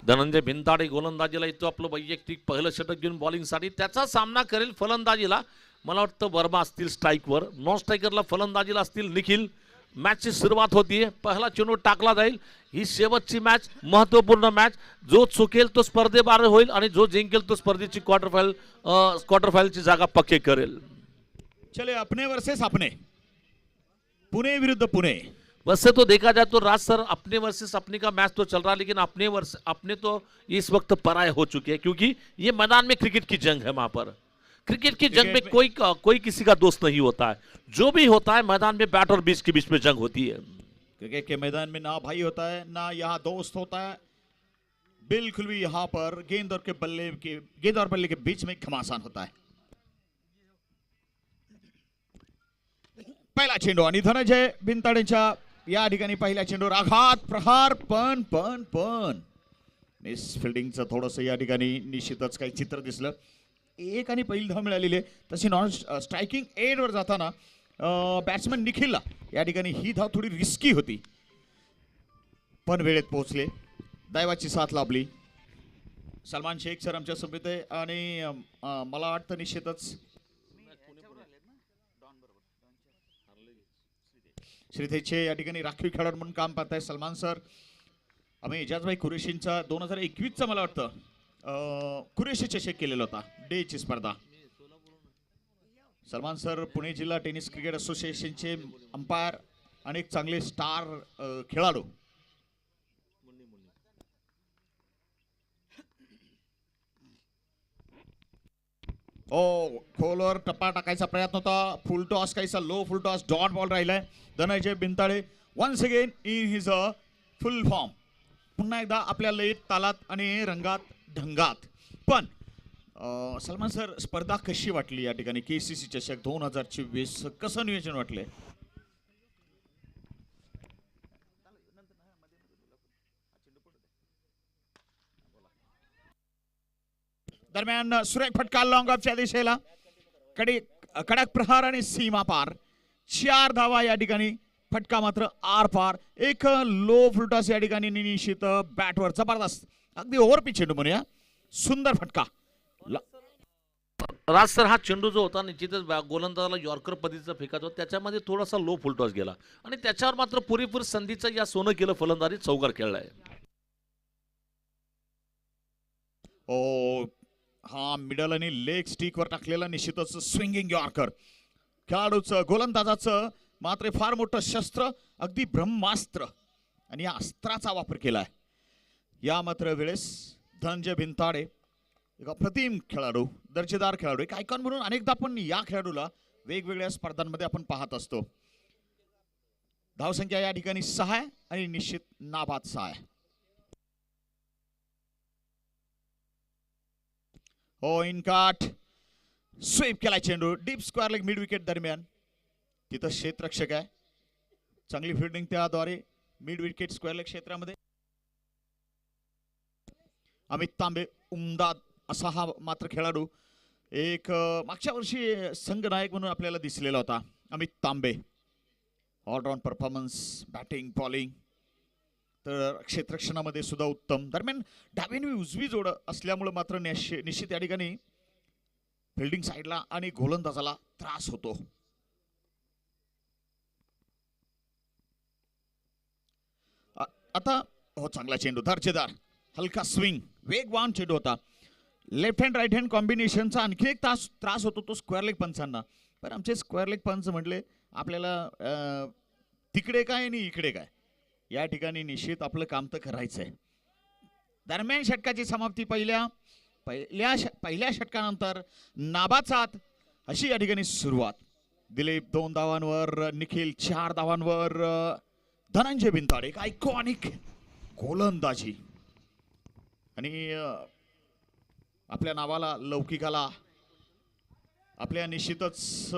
धनंजय भिंताडे गोलंदाजीला येतो, आपलं वैयक्तिक पहिलं षटक घेऊन बॉलिंगसाठी. त्याचा सामना करेल फलंदाजीला मला वाटतं वर्मा असतील स्ट्राईकवर, नॉन स्ट्रायकरला फलंदाजीला असतील निखिल. मॅचची सुरुवात होतीये, पहिला चेंडू टाकला जाईल. ही शेवटची मॅच, महत्त्वपूर्ण मॅच. जो चुकेल तो स्पर्धेबाहेर होईल आणि जो जिंकेल तो स्पर्धेची क्वार्टर फायनलची जागा पक्की करेल. चले अपने वर्सेस अपने, पुणे विरुद्ध पुणे. वैसे तो देखा जाए तो राज सर अपने वर्सेस अपने का मैच तो चल रहा है, लेकिन अपने तो इस वक्त पराये हो चुके हैं, क्योंकि ये मैदान में क्रिकेट की जंग है. वहां पर क्रिकेट की जंग में कोई किसी का दोस्त नहीं होता है. जो भी होता है मैदान में बैट और बीच के बीच में जंग होती है. क्रिकेट के मैदान में ना भाई होता है ना यहाँ दोस्त होता है, बिल्कुल भी यहाँ पर गेंद और बल्ले के बीच में घमासान होता है. पहिला चेंडू आणि धनंजय भिंताडेंच्या या ठिकाणी पहिल्या चेंडूवर आघात प्रहार, पण पण पण मिस फिल्डिंगचं थोडंसं या ठिकाणी निश्चितच काही चित्र दिसलं. एक आणि पहिली धाव मिळालेली आहे. तशी नॉन स्ट्रायकिंग एंडवर जाताना बॅट्समन निखिलला या ठिकाणी ही धाव थोडी रिस्की होती, पण वेळेत पोहोचले. दैवाची साथ लाभली. सलमान शेख सर आमच्या सोबत आहे आणि मला वाटतं निश्चितच श्रीथेचे या ठिकाणी राखीव खेळाडू म्हणून काम पाहताय सलमान सर. आम्ही एजाजभाई कुरेशींचा 2021चा मला वाटतं कुरेशी चषक केलेला होता, डेची स्पर्धा. सलमान सर पुणे जिल्हा टेनिस क्रिकेट असोसिएशनचे अंपायर आणि एक चांगले स्टार खेळाडू. खोलवर टप्पा टाकायचा प्रयत्न होता. फुल टॉस काहीसा low full toss dot ball राहिलाय. Dhananjay Bhintade once again in his full form, पुन्हा एकदा आपल्या लयीत तालात आणि रंगात ढंगात. पण सलमान सर स्पर्धा कशी वाटली या ठिकाणी केसीसी चषक 2024 कसं नियोजन वाटलंय? दरम्यान सुरेख फटका लॉंग ऑफच्या दिशेला, कडक प्रहार आणि सीमा पार. 4 धावा या ठिकाणी, फटका मात्र आर पार. एक लो फुलटॉस या ठिकाणी निश्चित बॅटवर जबरदस्त अगदी ओव्हर पिच चेंडू म्हणूया, सुंदर फटका. राज सर हा चेंडू जो होता निश्चितच गोलंदाजाला यॉर्कर पद्धतीचा फेकायचा होता, त्याच्यामध्ये थोडासा लो फुलटॉस गेला आणि त्याच्यावर मात्र पुरेपूर संधीचं या सोनं केलं फलंदाजी, चौकार खेळलाय. हा मिडल आणि लेग स्टिकवर टाकलेला निश्चितच स्विंगिंग यॉर्कर. खेळाडूचं गोलंदाजाचं मात्र फार मोठं शस्त्र, अगदी ब्रह्मास्त्र, आणि या अस्त्राचा वापर केलाय. या मात्र वेळेस धनंजय भिंताडे एक अप्रतिम खेळाडू, दर्जेदार खेळाडू, एक आयकॉन म्हणून अनेकदा आपण या खेळाडूला वेगवेगळ्या स्पर्धांमध्ये आपण पाहत असतो. धावसंख्या या ठिकाणी 6 आणि निश्चित नाबाद 6. इनकाट स्वीप केला चेंडू deep square leg mid wicket दरम्यान. तिथं क्षेत्ररक्षक आहे, चांगली फिल्डिंग त्याद्वारे मिड विकेट स्क्वेअर लेग क्षेत्रामध्ये. अमित तांबे उमदा असा हा मात्र खेळाडू, एक मागच्या वर्षी संघनायक म्हणून आपल्याला दिसलेला होता अमित तांबे. ऑलराऊंड परफॉर्मन्स, बॅटिंग बॉलिंग, तर क्षेत्ररक्षणामध्ये सुद्धा उत्तम. दरम्यान डावीने उजवी जोड असल्यामुळे मात्र निश्चित या ठिकाणी फिल्डिंग साईडला आणि गोलंदाजाला त्रास होतो. आता चांगला चेंडू, दर्जेदार हलका स्विंग, वेगवान चेंडू होता. लेफ्ट हँड राईट हँड कॉम्बिनेशनचा आणखी एक त्रास होतो तो स्क्वेअर लेग पंचांना. पण आमचे स्क्वेअर लेग पंच म्हटले आपल्याला तिकडे काय आणि इकडे काय, या ठिकाणी निश्चित आपलं काम तर करायचंय. दरम्यान षटकाची समाप्ती पहिल्या षटकानंतर नाबाद 7 अशी या ठिकाणी सुरुवात. दिलीप 2 धावांवर, निखिल 4 धावांवर. धनंजय भिंताडे एक आयकॉनिक गोलंदाजी आणि आपल्या नावाला, लौकिकाला, आपल्या निश्चितच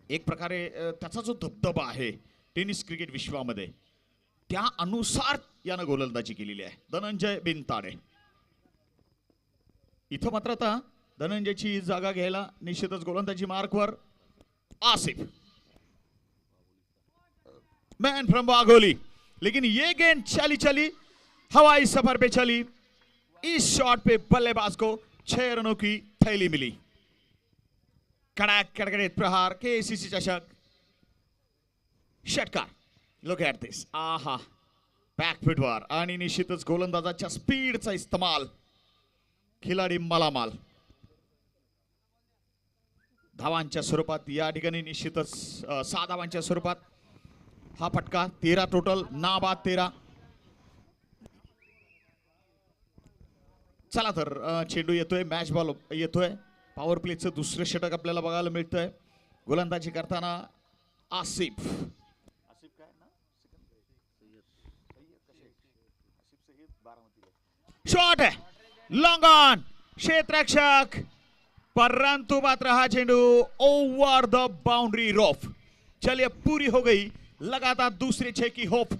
एक प्रकारे त्याचा जो दबदबा आहे टेनिस क्रिकेट विश्वामध्ये, त्या अनुसार यानं गोलंदाजी केलेली आहे धनंजय भिंताडे. इथं मात्र आता धनंजयची जागा घ्यायला निश्चितच गोलंदाजी मार्कवर आसिफ, मैन फ्रॉम वाघोली. लेकिन ये गेंद चली हवाई सफर पे चली। इस शॉट पे बल्लेबाज को 6 रनों की थैली मिली। कड़ाक कडकडीत प्रहार, केसीसी चषक षटकार। लुक ॲट दिस, आहा, बॅकफुटवर आणि निश्चितच गोलंदाजाच्या स्पीडचा इस्तेमाल, खिलाडी मालामाल। धावांच्या स्वरूपात या ठिकाणी निश्चितच 6 धावांच्या स्वरूपात हा फटका। 13 टोटल, नाबाद 13। चला तर चेंडू येतोय, मॅच बॉल येतोय। पॉवर प्लेचं दुसरं षटक आपल्याला बघायला मिळतंय। गोलंदाजी करताना आसिफ शॉट है, लॉन्ग ऑन, क्षेत्ररक्षक, परंतु मात्र हा चेंडू ओवर द बाउंड्री रोप। चलिए, पूरी हो गई लगातार दूसरे 6 की होप।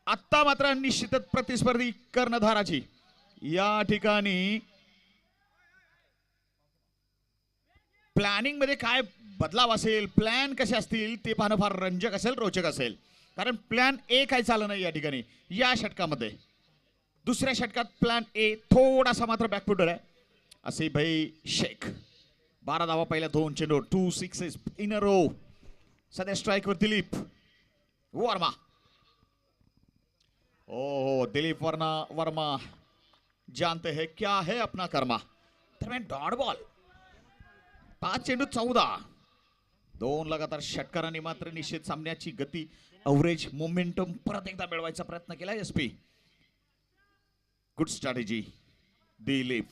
आता मात्र निश्चितच प्रतिस्पर्धी कर्णधाराची या ठिकाणी प्लॅनिंग मध्ये काय बदलाव असेल, प्लॅन कसे असतील ते पाहणं फार रंजक असेल, रोचक असेल। कारण प्लॅन ए काय चाललं नाही या ठिकाणी या षटकामध्ये। दुसऱ्या षटकात प्लॅन ए थोडासा मात्र बॅकफुटर आहे। असे भाई शेख 12 धावा पहिल्या 2 चेंडूवर, 2 सिक्सेस इन अ रो। सध्या स्ट्राईकवर दिलीप वर्मा। ओ दिलीप वर्मा जानते हैं क्या है अपना कर्मा। दरम्यान डॉट बॉल, 5 चेंडू 14, 2 लगातार षटकारांनी मात्र निश्चित सामन्याची गती, अवरेज, मोमेंटम परत एकदा मिळवायचा प्रयत्न केला एसपी। Good strategy Dilip.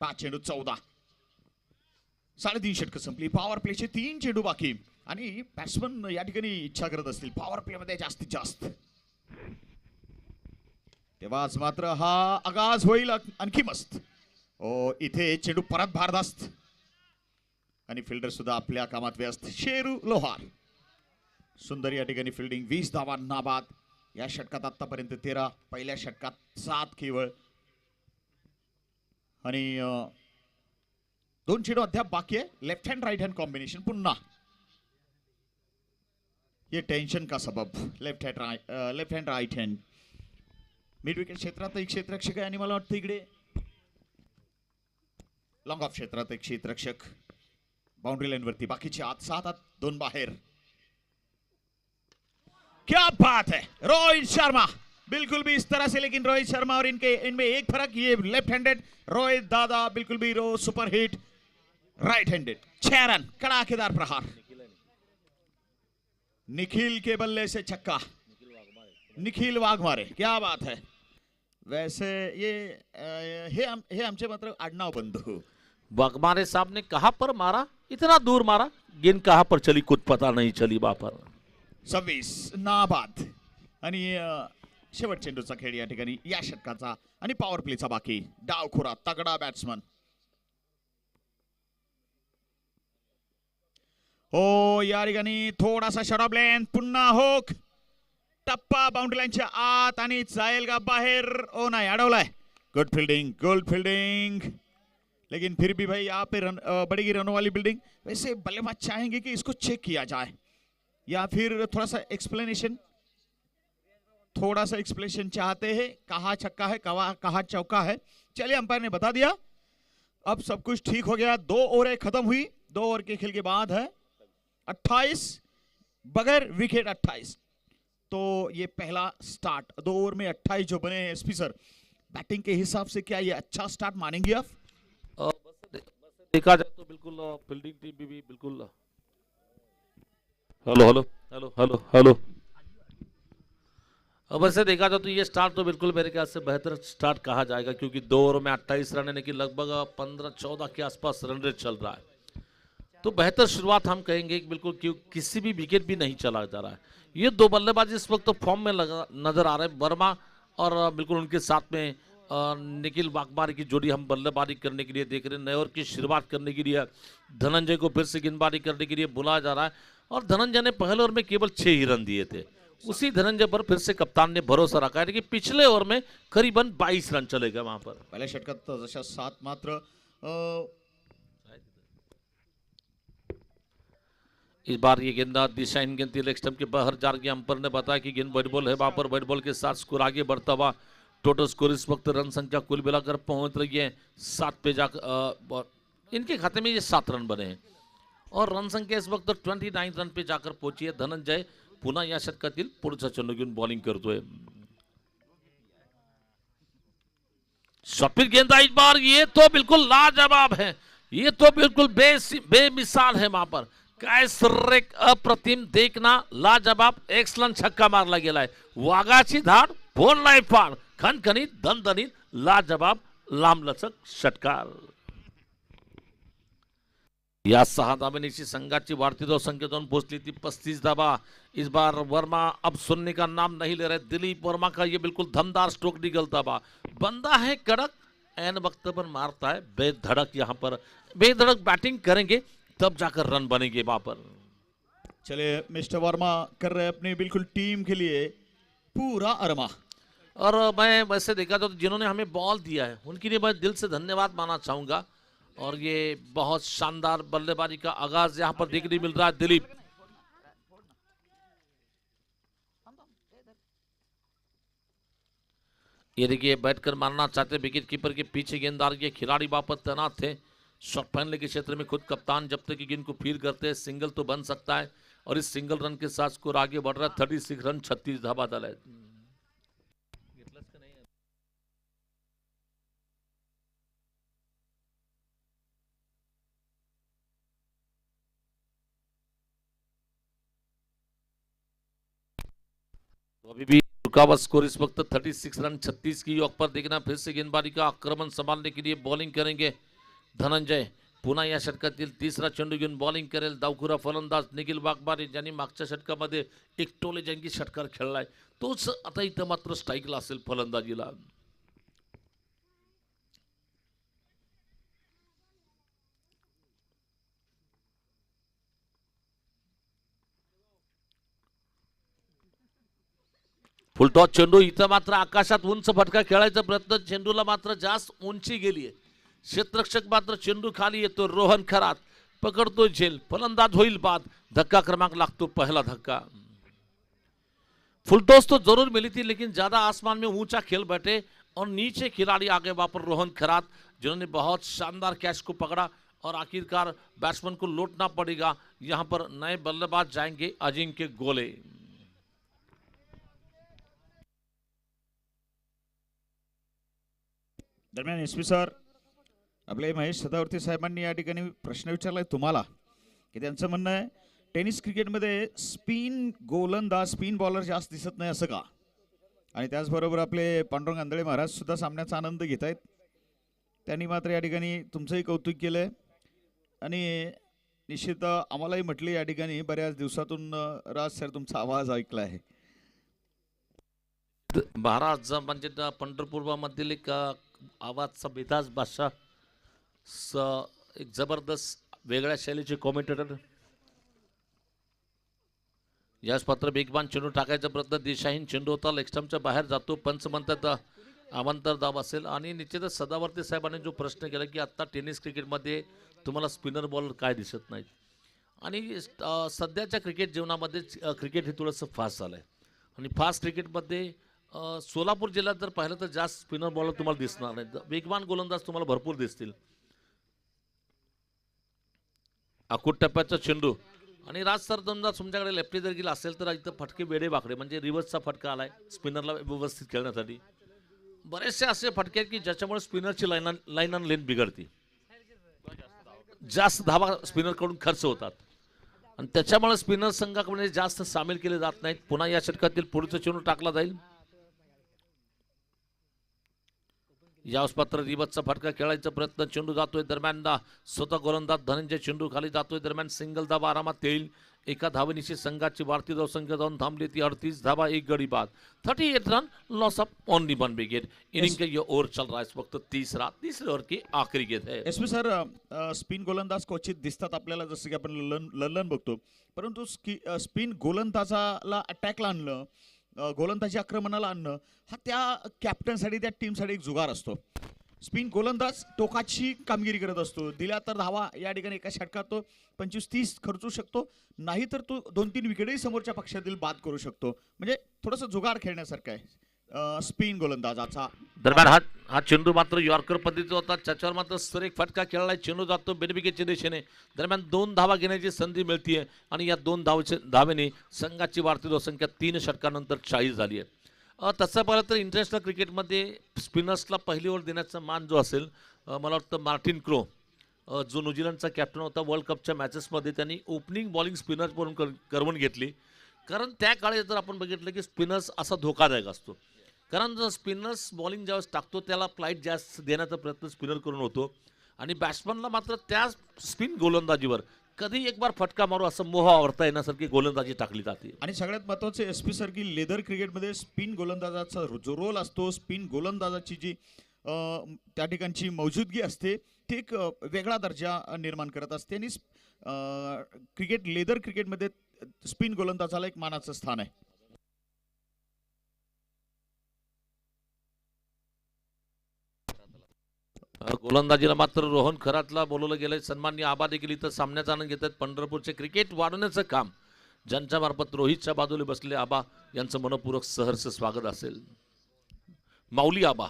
5 चेंडू 14, 3.5 षटकं संपली। पॉवर प्लेचे 3 चेंडू बाकी आणि बॅट्समन या ठिकाणी इच्छा करत असतील पॉवर प्ले मध्ये जास्तीत जास्त, तेव्हाच मात्र हा आगाज होईल आणखी मस्त। ओ इथे चेंडू परत भारदास्त आणि फिल्डर सुद्धा आपल्या कामात व्यस्त। शेरू लोहार सुंदर या ठिकाणी फिल्डिंग, 20 धावा नाबाद। या षटकात आतापर्यंत 13, पहिल्या षटकात 7 केवळ आणि 2 चेंडू अद्याप बाकी आहे। Left hand right hand combination पुन्हा, ये टेंशन का सबब। Left hand right hand mid wicket क्षेत्रात एक क्षेत्ररक्षक आहे आणि मला वाटतं इकडे लॉंग ऑफ क्षेत्रात एक क्षेत्ररक्षक। बाउंड्री लाइन वरती, बाकीचे आत 7 आत 2 बाहेर। क्या बात है, रोहित शर्मा बिल्कुल भी इस तरह से, लेकिन रोहित शर्मा और इनमें एक फर्क, ये लेफ्ट हैंडेड, रोहित दादा बिल्कुल भी super hit right handed. 6 run, कड़ाकेदार प्रहार, निखिल के बल्ले से छक्का, निखिल वाघमारे, क्या बात है। वैसे ये आमचे मात्र आडनाव बंधू। वाघमारे साहब ने कहां पर मारा, इतना दूर मारा, गेंद कहां पर चली कुछ पता नहीं चली। बापर 26 नाबाद आणि शेवट चेंडूचा खेळ या ठिकाणी या षटकाचा आणि पॉवर प्लेचा बाकी। डावखोरा तगडा बॅट्समन, हो या ठिकाणी थोडासा शॉर्ट लेंथ, पुन्हा होक, टप्पा बाउंड्री लाईनच्या आत आणि जाईल का बाहेर। ओ नाही, अडवलाय। गुड फील्डिंग, लेकिन फिर भी भाई यहाँ पे बड़ेगी रनों वाली बिल्डिंग। वैसे बल्लेबाज चाहेंगे कि इसको चेक किया जाए या फिर थोड़ा सा एक्सप्लेनेशन चाहते हैं, कहाँ छक्का है कहाँ चौका है। चलिए, अंपायर ने बता दिया, अब सब कुछ ठीक हो गया। 2 ओवरें खत्म हुई, 2 ओवर के खेल के बाद है 28 बगैर विकेट 28। तो ये पहला स्टार्ट, 2 ओवर में 28 जो बने हैं एसपी सर, बैटिंग के हिसाब से क्या ये अच्छा स्टार्ट मानेंगे आप? देखा जाए तो बिल्कुल फील्डिंग टीम भी बिल्कुल। हेलो। अब ऐसे देखा जाए तो ये स्टार्ट तो बिल्कुल मेरे ख्याल से बेहतर स्टार्ट कहा जाएगा, क्योंकि 2 ओवर में 28 रन, यानी कि लगभग 15-14 के आसपास रन रेट चल रहा है। तो बेहतर शुरुआत हम कहेंगे कि बिल्कुल, क्यों किसी भी विकेट भी नहीं चला जा रहा है। ये 2 बल्लेबाज इस वक्त तो फॉर्म में नजर आ रहे हैं, वर्मा और बिल्कुल उनके साथ में निखिल वाघमारे की जोड़ी हम बल्लेबाजी करने के लिए देख रहे हैं। नए ओवर की शुरुआत करने के लिए धनंजय को फिर से गेंदबाजी करने के लिए बुलाया जा रहा है, और धनंजय ने पहले ओवर में केवल 6 ही रन दिए थे। उसी धनंजय पर फिर से कप्तान ने भरोसा रखा है कि पिछले ओवर में करीबन 22 रन चले गए वहां पर। पहिल्या षटकात जशा 7 मात्र इस बार ये गेंदा दिशाहीन गेंद थी, लेग स्टंप के बाहर जा रही। अंपायर ने बताया कि गेंद बैट बॉल है, वहां पर बैट बॉल के साथ स्कोर आगे बढ़ता हुआ। टोटल स्कोर इस वक्त रन संख्या कुल मिलाकर पहुंच रही है 7 पे जाकर, इनके खाते में ये 7 रन बने हैं और रन संख्या इस वक्त 29 रन पे जाकर पहुंची है। धनंजय पुन्हा या षटकातील पुढचा चेंडू घेऊन बॉलिंग करतोय। शॉर्ट गेंद इस बार, ये तो बिल्कुल लाजवाब है, ये तो बिल्कुल बेमिसाल है। वहां पर काय सर्रेक, अप्रतिम, देखना लाजवाब, एक्सलंट छक्का मारला गेलाय। वाघाची धाड, फोडलाय फार, खणखणीत, दणदणीत, लाजवाब, लांबलचक षटकार। या 6 धाब्याची संघाची वाढती धावसंख्या जाऊन पोहोचली ती 35 धाबा। इस बार वर्मा अब सुनने का नाम नहीं ले रहे। दिलीप वर्मा का ये बिल्कुल दमदार स्ट्रोक निकलता बा, बंदा है कड़क, एन वक्त पर मारता है बेधड़क। यहाँ पर बेधड़क बैटिंग करेंगे तब जाकर रन बनेंगे वहां पर। चलिए मिस्टर वर्मा कर रहे हैं अपनी बिल्कुल टीम के लिए पूरा अरमा। और मैं वैसे देखा तो जिन्होंने हमें बॉल दिया है उनके लिए मैं दिल से धन्यवाद मानना चाहूंगा। और ये बहुत शानदार बल्लेबाजी का आगाज यहाँ पर देखने मिल रहा है। दिलीप ये देखिए बैठकर मारना चाहते, विकेट कीपर के पीछे गेंददार के खिलाड़ी वापस तैनात थे। शॉट पहनने के क्षेत्र में खुद कप्तान जब तक गेंद को फील करते हैं सिंगल तो बन सकता है। और इस सिंगल रन के साथ स्कोर आगे बढ़ रहा है। 36 रन 36 धाबा दल है। तो अभी भी रुकावट स्कोर इस वक्त 36 रन 36 की योग पर देखना। फिर से गेंदबाजी का आक्रमण संभालने के लिए बॉलिंग करेंगे धनंजय। पुन्हा या षटकातील तिसरा चेंडू घेऊन बॉलिंग करेल डावखुरा फलंदाज निखिल वाघमारे, ज्यांनी मागच्या षटकामध्ये एक टोले जंगी षटकार खेळलाय, तोच आता इथं मात्र स्ट्राईकला असेल फलंदाजीला। फुलटॉस चेंडू, इथं मात्र आकाशात उंच फटका खेळायचा प्रयत्न, चेंडूला मात्र जास्त उंची गेलीये। क्षेत्ररक्षक मात्र चेंडू खाली येतो। रोहन खरात पकडतो झेल, फलंदाज होईल बाद। धक्का क्रमांक लागतो, पहला धक्का। फुलटॉस तो जरूर मिली थी लेकिन ज्यादा आसमान में ऊंचा खेल बैठे और नीचे खिलाड़ी आगे वापर रोहन खरात, जिन्होंने बहुत शानदार कैच को पकड़ा और आखिरकार बैट्समैन को लौटना पड़ेगा। यहां पर नए बल्लेबाज जाएंगे अजिंक्य गोले। दरम्यान एस पी सर, आपले महेश सदावर्ती साहेबांनी या ठिकाणी प्रश्न विचारलाय तुम्हाला की त्यांचं म्हणणं आहे टेनिस क्रिकेटमध्ये स्पिन गोलंदाज, स्पिन बॉलर जास्त दिसत नाही असं का? आणि त्याचबरोबर आपले पांडुरंग आंधळे महाराज सुद्धा सामन्याचा आनंद घेत आहेत। त्यांनी मात्र या ठिकाणी तुमचंही कौतुक केलंय आणि निश्चित आम्हालाही म्हटले या ठिकाणी बऱ्याच दिवसातून राज सर तुमचा आवाज ऐकला आहे। महाराज म्हणजे पंढरपूर मधील एक आवाजचा बेताज बादशाह, एक जबरदस्त वेगळ्या शैलीचे कॉमेंटेटर। याच पात्र बेगबान चेंडू टाकायचा प्रयत्न, दिशाहीन चेंडू होता, लेग स्टंपच्या बाहेर जातो। पंच म्हणतात आमंत्रण दाब असेल। आणि निश्चितच सदावर्ती साहेबांनी जो प्रश्न केला की आता टेनिस क्रिकेटमध्ये तुम्हाला स्पिनर बॉलर काय दिसत नाहीत, आणि सध्याच्या क्रिकेट जीवनामध्ये क्रिकेट हे थोडंसं फास्ट झालंय आणि फास्ट क्रिकेटमध्ये सोलापूर जिल्ह्यात जर पाहिलं तर जास्त स्पिनर बॉलर तुम्हाला दिसणार नाहीत, वेगवान गोलंदाज तुम्हाला भरपूर दिसतील। अकूट टप्प्याचा चेंडू आणि राज सर समजा तुमच्याकडे लेफ्टी जर गेला असेल तर इथं फटके वेडे वाकडे, म्हणजे रिव्हर्सचा फटका आलाय स्पिनरला व्यवस्थित खेळण्यासाठी। बरेचसे असे फटके आहेत की ज्याच्यामुळे स्पिनरची लाईन अँड लेंथ बिघडते, जास्त धावा स्पिनरकडून खर्च होतात आणि त्याच्यामुळे स्पिनर संघाकडे जास्त सामील केले जात नाहीत। पुन्हा या षटकातील पुढचा चेंडू टाकला जाईल। याच पात्र रिवर्सचा फटका खेळायचा प्रयत्न, चेंडू जातोय दरम्यान स्वतः गोलंदाज धनंजय चेंडू खाली जातोय, दरम्यान सिंगल धावा आरामात येईल। एका धावेनिशी संघाची वाढती धावसंख्या जाऊन थांबली ती 38 धावा, एक गडी बाद, 38 run, loss of only 1 wicket. Inning का ये ओवर चल रहा है इस वक्त तीसरे ओवर की आखिरी गेंद है। एस पी सर, स्पिन गोलंदाज क्वचित दिसतात आपल्याला, जसं की आपण ललन बघतो, परंतु स्पिन गोलंदाजाला अटॅकला आणलं, गोलंदाजी आक्रमणाला आणणं हा त्या कॅप्टनसाठी, त्या टीमसाठी एक जुगार असतो। स्पिन गोलंदाज टोकाची कामगिरी करत असतो. दिल्या तर धावा या ठिकाणी एका षटकात तो 25-30 खर्चू शकतो, नाही तर तो 2-3 विकेटही समोरच्या पक्षातील बाद करू शकतो. म्हणजे थोडंसं जुगार खेळण्यासारखं आहे स्पिन गोलंदाजाचा. दरम्यान हा चेंडू मात्र यॉर्कर पद्धतीचा होता, त्याच्यावर मात्र सुरेख फटका खेळलाय. चेंडू जातो बेनिफिकेटच्या दिशेने. दरम्यान 2 धावा घेण्याची संधी मिळतीये आणि या 2 धावेने संघाची वाढती धावसंख्या 3 षटकानंतर 40 झाली आहे. तसं पाहिलं तर इंटरनॅशनल क्रिकेटमध्ये स्पिनर्सला पहिली ओव्हर देण्याचा मान जो असेल, मला वाटतं मार्टिन क्रो जो न्यूझीलंडचा कॅप्टन होता वर्ल्ड कपच्या मॅचेसमध्ये, त्यांनी ओपनिंग बॉलिंग स्पिनर्स म्हणून करवून घेतली. कारण त्या काळी जर आपण बघितलं की स्पिनर्स असा धोकादायक असतो, कारण जर स्पिनर्स बॉलिंग ज्यावेळेस टाकतो त्याला फ्लाईट जास्त देण्याचा प्रयत्न स्पिनर करून होतो आणि बॅट्समनला मात्र त्या स्पिन गोलंदाजीवर कधी एक बार फटका मारू असं मोह आवरता येण्यासारखी गोलंदाजी टाकली जाते. आणि सगळ्यात महत्त्वाचे एस.पी. सर की लेदर क्रिकेटमध्ये स्पिन गोलंदाजाचा जो रोल असतो, स्पिन गोलंदाजाची जी त्या ठिकाणची मौजूदगी असते ती एक वेगळा दर्जा निर्माण करत असते आणि क्रिकेट लेदर क्रिकेटमध्ये स्पिन गोलंदाजाला एक मानाचं स्थान आहे. गोलंदाजीला मात्र रोहन खरातला बोलवलं गेलंय. सन्माननीय आबा देखील इथं सामन्याचा आनंद घेतात. पंढरपूरचे क्रिकेट वाढवण्याचं काम ज्यांच्या मार्फत रोहितच्या बाजूला बसले आबा यांचं मनपूर्वक सहर्ष स्वागत असेल. माऊली आबा,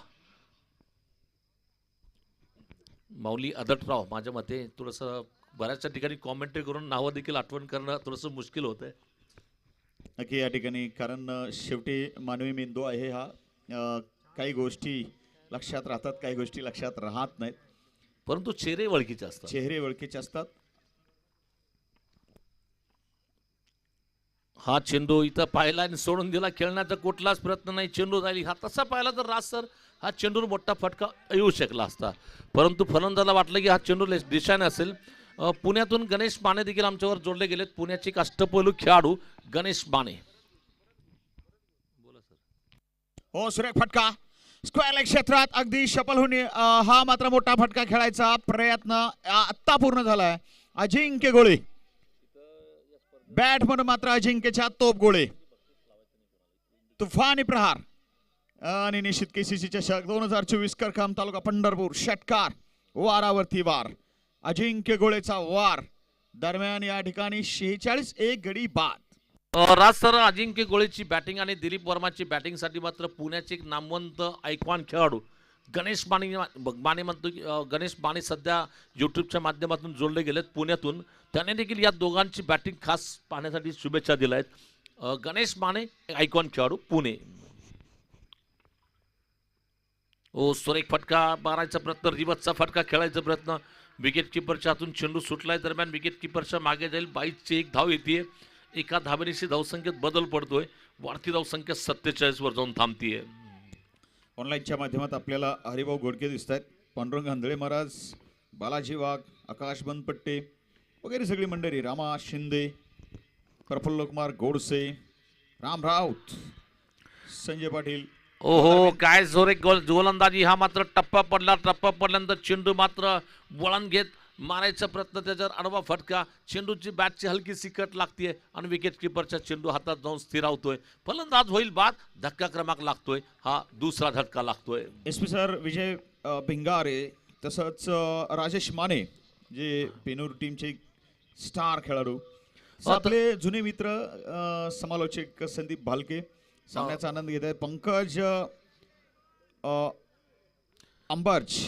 माऊली अदटराव, माझ्या मते थोडंसं बऱ्याचशा ठिकाणी कॉमेंट्री करून नावं देखील आठवण करणं थोडंसं मुश्किल होतंय. नक्की या ठिकाणी, कारण शेवटी मानवी मेंदू आहे हा. काही गोष्टी लक्षात राहतात, काही गोष्टी लक्षात राहत नाहीत, परंतु चेहरे ओळखीचे असतात. चेहरे ओळखीचे असतात. हा चेंडू इथं पाहिला आणि सोडून दिला. खेळण्याचा कुठलाच प्रयत्न नाही, चेंडू जाईल. हा तसा पाहिला तर राज सर हा चेंडूवर मोठा फटका येऊ शकला असता, परंतु फलंदाजाला वाटलं की हा चेंडू दिशाने असेल. पुण्यातून गणेश माने देखील आमच्यावर जोडले गेलेत. पुण्याचे एक अष्टपैलू खेळाडू गणेश माने. हो, सुरेख फटका स्क्वेअर लेग क्षेत्रात अगदी सफल होणे. हा मात्र मोठा फटका खेळायचा प्रयत्न आत्ता पूर्ण झालाय. अजिंक्य गोळे बॅट म्हणून मात्र अजिंक्यच्या तोप गोळे, तुफानी प्रहार आणि निश्चित केसीसी चषक 2024 करखाम तालुका पंढरपूर षटकार वारावरती वार. अजिंक्य गोळेचा वार दरम्यान या ठिकाणी 46 एक गडी बाद. राज सर, अजिंक्य गोळेची बॅटिंग आणि दिलीप वर्माची बॅटिंगसाठी मात्र पुण्याचे एक नामवंत ऐकवान खेळाडू गणेश माने म्हणतो की गणेश माने सध्या यूट्यूबच्या माध्यमातून जोडले गेलेत पुण्यातून. त्याने देखील या दोघांची बॅटिंग खास पाहण्यासाठी शुभेच्छा दिल्या आहेत. गणेश माने ऐकवान खेळाडू पुणे. ओ, सुरेख फटका मारायचा प्रयत्न, रिवर्सचा फटका खेळायचा प्रयत्न. विकेट किपरच्या हातून चेंडू सुटलाय. दरम्यान विकेट किपरच्या मागे जाईल. 22ची एक धाव येते. एका धावेनिशी धावसंख्येत बदल पडतोय. वाढती धावसंख्या 47 वर जाऊन थांबतीये. ऑनलाईनच्या माध्यमात आपल्याला हरिभाऊ गोडके दिसत आहेत, पांडुरंग आंधळे महाराज, बालाजी वाघ, आकाश बनपट्टे वगैरे सगळी मंडळी, रामा शिंदे, प्रफुल्ल कुमार गोडसे, राम राऊत, संजय पाटील. ओहो, काय जोरे गोलंदाजी. हा मात्र टप्पा पडल्यानंतर चेंडू मात्र वळण घेत मारायचा प्रयत्न, त्याच्यावर आडवा फटका. चेंडूची बॅटची हलकीशी कट लागते आणि विकेट किपरच्या चेंडू हातात जाऊन स्थिरावतोय. फलंदाज होईल बाद. धक्का क्रमांक लागतोय. हा दुसरा झटका लागतोय. एस.पी. सर विजय भिंगारे, तसंच राजेश माने जे पेनूर टीमचे स्टार खेळाडू, आपले जुने मित्र समालोचक संदीप भालके सामन्याचा आनंद घेत आहेत. पंकज अंबर्ज.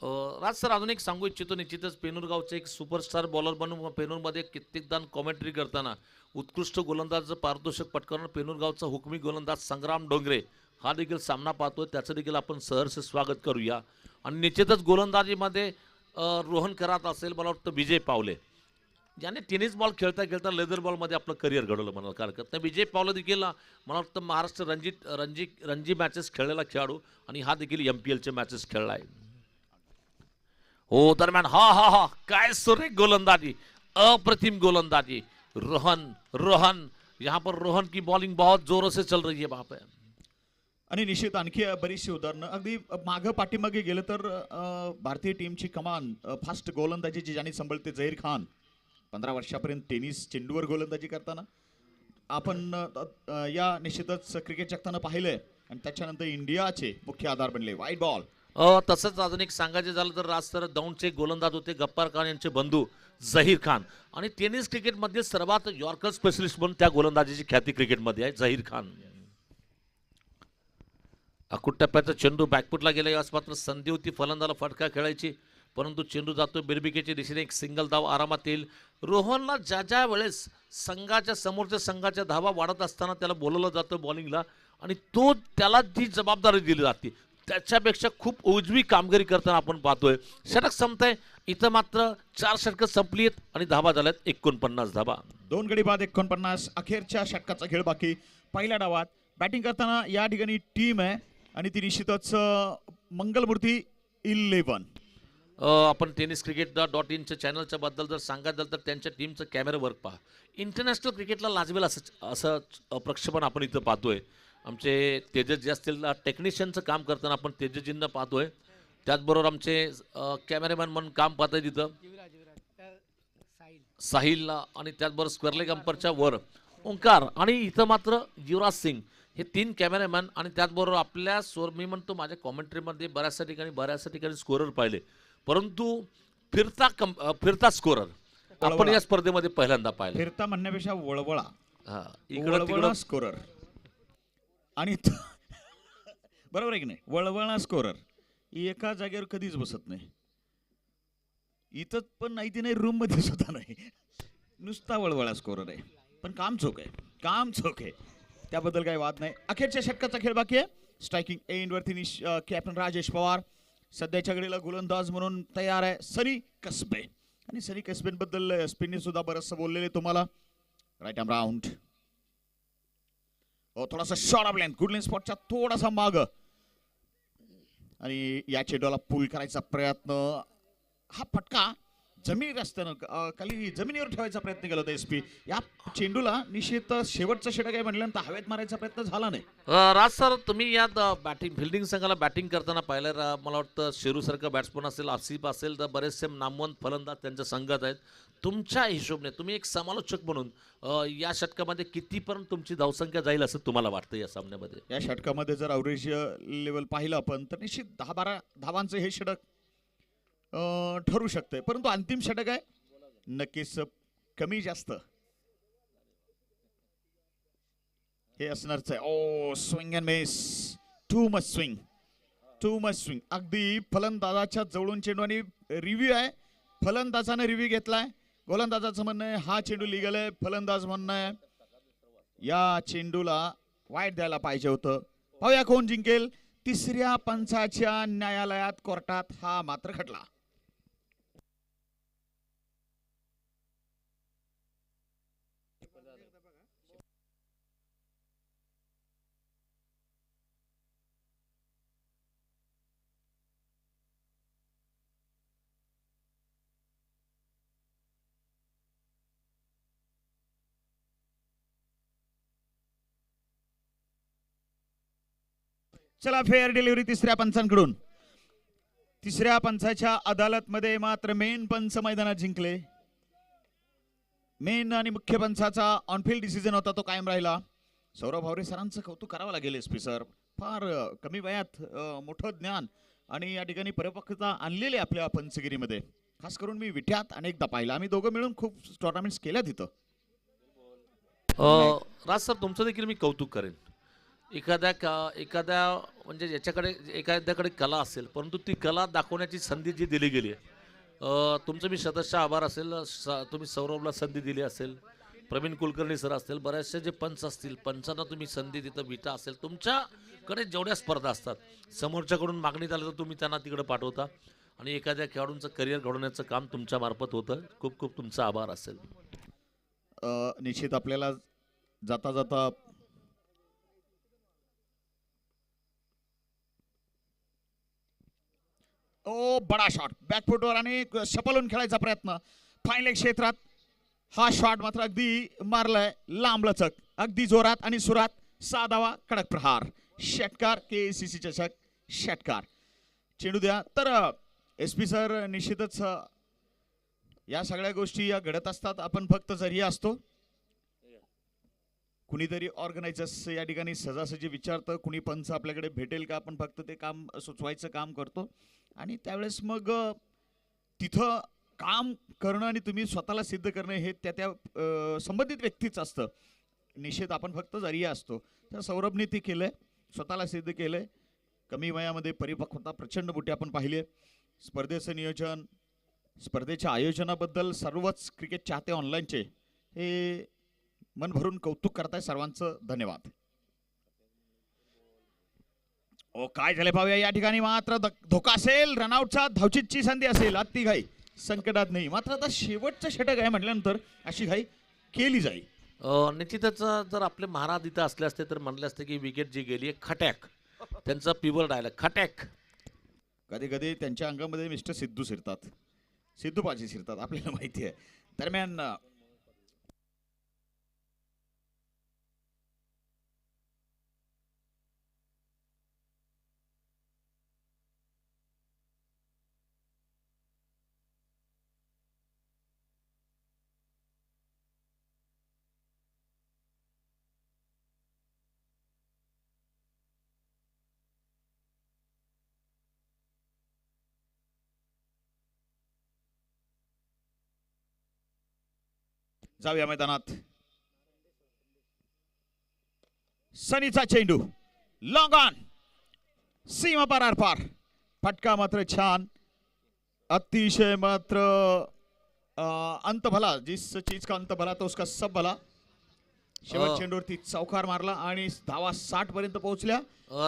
राज सर, अजून एक सांगू इच्छितो, निश्चितच पेनूर गावचे एक सुपरस्टार बॉलर बनून पेनूरमध्ये कित्येकदा कॉमेंट्री करताना उत्कृष्ट गोलंदाज पारितोषिक पटकावून पेनूर गावचा हुकमी गोलंदाज संग्राम डोंगरे हा देखील सामना पाहतोय. त्याचं देखील आपण सहर्ष स्वागत करूया. आणि निश्चितच गोलंदाजीमध्ये रोहन खरात असेल, मला वाटतं विजय पावले, ज्याने टेनिस बॉल खेळता खेळता लेदर बॉलमध्ये आपलं करिअर घडवलं म्हणाल काय हरकत नाही. विजय पावले देखील मला वाटतं महाराष्ट्र रणजी मॅचेस खेळलेला खेळाडू आणि हा देखील MPLचे मॅचेस खेळला आहे. हो, दरम्यान हा काय सुरेख गोलंदाजी, अप्रतिम गोलंदाजी. रोहन यहाँ पर रोहन की बॉलिंग बहुत जोरों से चल रही है वहां पे. आणि निश्चित आणखी बरीचशी उदाहरणं. अगदी मागं पाठीमागे गेलं तर भारतीय टीमची कमान फास्ट गोलंदाजीची ज्यांनी सांभाळते झहीर खान, 15 वर्षापर्यंत टेनिस चेंडूवर गोलंदाजी करताना आपण या निश्चितच क्रिकेट जगताना पाहिलंय. आणि त्याच्यानंतर इंडियाचे मुख्य आधार बनले. वाईट बॉल तसंच अजून एक सांगायचं झालं तर राज सर दौंडचे गोलंदाज होते गप्पार खान यांचे बंधू झहीर खान आणि टेनिस क्रिकेटमध्ये सर्वात यॉर्कर स्पेशलिस्ट म्हणून त्या गोलंदाजीची ख्याती क्रिकेटमध्ये आहे झहीर खान. अकुट टप्प्याचा चेंडू बॅकफुटला गेला यावेळेस मात्र संधी होती फलंदाला फटका खेळायची परंतु चेंडू जातो बिरबिकेच्या दिशेने एक सिंगल धाव आरामात येईल. रोहनला ज्या वेळेस संघाच्या समोरच्या संघाच्या धावा वाढत असताना त्याला बोलवलं जातं बॉलिंगला आणि तो त्याला जी जबाबदारी दिली जाते त्याच्यापेक्षा खूप उजवी कामगिरी करताना आपण पाहतोय. षटक संपतंय इथं मात्र 4 षटकं संपली आहेत आणि धावा झाल्यात 49 धावा. 2 गडी बाद 49. अखेरच्या षटकाचा खेळ बाकी. पहिल्या डावात बॅटिंग करताना या ठिकाणी टीम आहे आणि ती निश्चितच मंगलमूर्ती 11. आपण टेनिस क्रिकेट.in चॅनलच्या बद्दल जर सांगायचं झालं तर त्यांच्या टीमचं कॅमेरा वर्क पहा. इंटरनॅशनल क्रिकेटला लाजवेल असं प्रक्षेपण आपण इथं पाहतोय. आमचे तेजस जे असतील टेक्निशियनचं काम करताना आपण तेजसजींना पाहतोय. त्याचबरोबर आमचे कॅमेरामॅन म्हणून काम पाहतोय तिथं साहिलला आणि त्याचबरोबर स्क्वेअरलेग अंपरच्या वर ओंकार आणि इथं मात्र युवराज सिंग हे 3 कॅमेरामॅन आणि त्याचबरोबर आपल्या मी म्हणतो माझ्या कॉमेंट्रीमध्ये बऱ्याचशा ठिकाणी स्कोरर पाहिले परंतु फिरता स्कोरर आपण या स्पर्धेमध्ये पहिल्यांदा पाहिलं. फिरता म्हणण्यापेक्षा वळवळा इकडं स्कोरर आणि बरोबर आहे की नाही. वळवळा स्कोरर एका जागेवर कधीच बसत नाही. इथं पण नाही ती नाही रूम मध्ये सुद्धा नाही नुसता वळवळा स्कोरर आहे पण काम चोख आहे त्याबद्दल काही वाद नाही. अखेरच्या षटकाचा खेळ बाकी आहे. स्ट्रायकिंग एंड वरती कॅप्टन राजेश पवार सध्याच्या घडीला गोलंदाज म्हणून तयार आहे सनी कसबे आणि सनी कसबेबद्दल स्पिनने सुद्धा बरंचसं बोललेले तुम्हाला. राईट आर्म राऊंड थोडासा short of length good length स्पॉटच्या थोडासा माग आणि या चेंडूला पूल करायचा प्रयत्न. हा फटका जमिनीवर ठेवायचा प्रयत्न केला होता एसपी. या चेंडूला निश्चित शेवटचा षटक आहे म्हटल्यानंतर हवेत मारायचा प्रयत्न झाला नाही. राज सर तुम्ही यात फिल्डिंग संघाला बॅटिंग करताना पाहिलं मला वाटतं शेरू सारखा बॅट्समन असेल आसिफ असेल तर बरेचसे नामवंत फलंदाज त्यांच्या संघात आहेत. तुमच्या हिशोबने तुम्ही एक समालोचक म्हणून या षटकामध्ये कितीपर्यंत तुमची धावसंख्या जाईल असं तुम्हाला वाटतं या सामन्यामध्ये? या षटकामध्ये जर अवरेज लेवल पाहिलं आपण तर निश्चित 10-12 धावांचं हे षटक ठरू शकते परंतु अंतिम षटक आहे नक्कीच कमी जास्त हे असणारच आहे. Oh swing and miss too much swing अगदी फलंदाजाच्या जवळून चेंडू आणि रिव्ह्यू आहे. फलंदाजाने रिव्ह्यू घेतलाय. गोलंदाजाचं म्हणणं आहे हा चेंडू लिगल आहे. फलंदाज म्हणणं आहे या चेंडूला वाईट द्यायला पाहिजे होतं. पाहूया कोण जिंकेल. तिसऱ्या पंचाच्या न्यायालयात कोर्टात हा मात्र खटला. चला फेअर डिलिव्हरी तिसऱ्या पंचांकडून. तिसऱ्या पंचाच्या अदालतमध्ये मात्र मेन पंच मैदानात जिंकले. मेन आणि मुख्य पंचाचा ऑनफिल्ड डिसिजन होता तो कायम राहिला. सौरभ हावरे सरांचं कौतुक करावं लागेल एसपी सर. फार कमी वयात मोठं ज्ञान आणि या ठिकाणी परिपक्वता आणलेली आपल्या पंचगिरीमध्ये. खास करून मी विट्यात अनेकदा पाहिलं. आम्ही दोघं मिळून खूप टुर्नामेंट्स केल्या तिथं. राज सर तुमचं देखील मी कौतुक करेन. एखाद्या म्हणजे ज्याच्याकडे एखाद्याकडे कला असेल परंतु ती कला दाखवण्याची संधी जी दिली गेली आहे तुमचं मी सदस्य आभार असेल. तुम्ही सौरभला संधी दिली असेल प्रवीण कुलकर्णी सर असतील बरेचसे जे पंच असतील पंचांना तुम्ही संधी तिथं विटा असेल तुमच्याकडे जेवढ्या स्पर्धा असतात समोरच्याकडून मागणी झाली तर तुम्ही त्यांना तिकडे पाठवता आणि एखाद्या खेळाडूंचं करिअर घडवण्याचं काम तुमच्या मार्फत होतं. खूप खूप तुमचा आभार असेल. निश्चित आपल्याला जाता जाता बडा शॉट बॅकफुटवर आणि शपलून खेळायचा प्रयत्न फायनल क्षेत्रात. हा शॉट मात्र अगदी मारलाय लांब लचक अगदी जोरात आणि सुरात. 6 धावा कडक प्रहार. षटकार KCC चषक षटकार. चेंडू द्या तर एसपी सर निश्चितच या सगळ्या गोष्टी या घडत असतात. आपण फक्त जरिया असतो. कुणीतरी ऑर्गनायझर्स या ठिकाणी सजासजी विचारतं, कुणी पंच आपल्याकडे भेटेल का, आपण फक्त ते काम सुचवायचं काम करतो आणि त्यावेळेस मग तिथं काम करणं आणि तुम्ही स्वतःला सिद्ध करणं हे त्या संबंधित व्यक्तीच असतं. निषेध आपण फक्त जरिया असतो. तर सौरभने ते केलंय, स्वतःला सिद्ध केलंय. कमी वयामध्ये परिपक्वता प्रचंड मोठी आपण पाहिली आहे. स्पर्धेचं नियोजन, स्पर्धेच्या आयोजनाबद्दल सर्वच क्रिकेट चाहते ऑनलाईनचे हे मन भरून कौतुक करताय. सर्वांचं धन्यवाद. ओ काय झाले पाहूया या ठिकाणी. मात्र धोका असेल, रनआउटचा धावचीची संधी असेल, अति घाई संकटात नाही. मात्र आता शेवटचं षटक आहे म्हटल्यानंतर अशी घाई केली जाईल. निश्चितच जर आपले महाराज इथं असले असते तर म्हणले असते की विकेट जी गेली खटॅक. त्यांचा पिवर डायलॉग खटॅक. कधी कधी त्यांच्या अंगामध्ये मिस्टर सिद्धू शिरतात, सिद्धू पाजी शिरतात, आपल्याला माहिती आहे. दरम्यान जाऊया मैदानात. सनीचा चेंडू लॉंग ऑन, सीमा पार आरपार. फटका मात्र छान, अतिशय मात्र अंत भला. जिस चीज का अंत भला तो उसका सब भला. शेवट चेंडूवरती चौकार मारला आणि धावा 60 पर्यंत पोहोचल्या.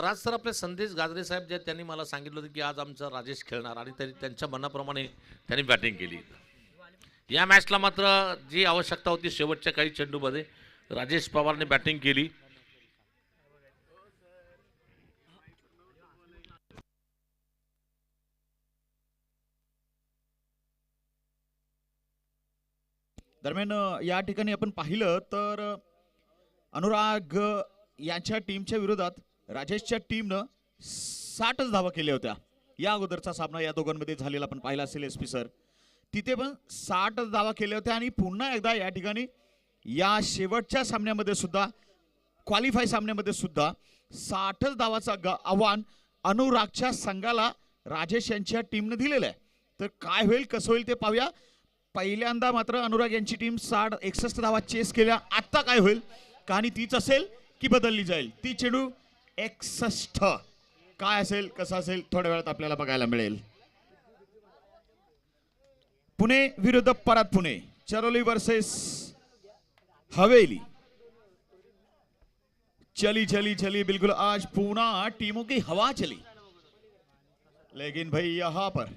राज सर, आपले संदेश गाजरे साहेब जे त्यांनी मला सांगितलं होतं की आज आमचा राजेश खेळणार आणि त्यांच्या मनाप्रमाणे त्यांनी बॅटिंग केली. या मॅचला मात्र जी आवश्यकता होती शेवटच्या काही चेंडूमध्ये राजेश पवारने बॅटिंग केली. दरम्यान या ठिकाणी आपण पाहिलं तर अनुराग यांच्या टीमच्या विरोधात राजेशच्या टीमनं 60च धावा केल्या होत्या. या अगोदरचा सामना या दोघांमध्ये झालेला आपण पाहिला असेल एस पी सर. तिथे पण 60 धावा केल्या होत्या आणि पुन्हा एकदा या ठिकाणी या शेवटच्या सामन्यामध्ये सुद्धा, क्वालिफाय सामन्यामध्ये सुद्धा 60 धावाचा आव्हान अनुरागच्या संघाला राजेश यांच्या टीमने दिलेलं आहे. तर काय होईल कसं होईल ते पाहूया. पहिल्यांदा मात्र अनुराग यांची टीम 61 धावा चेस केल्या. आता काय होईल, कहाणी तीच असेल की बदलली जाईल. ती चेंडू 61 काय असेल कसं असेल थोड्या वेळात आपल्याला बघायला मिळेल. पुणे विरुद्ध परत पुणे, चरोली वर्सेस हवेली. चली चली चली बिल्कुल आज पूना टीमों की हवा चली. लेकिन भाई यहां पर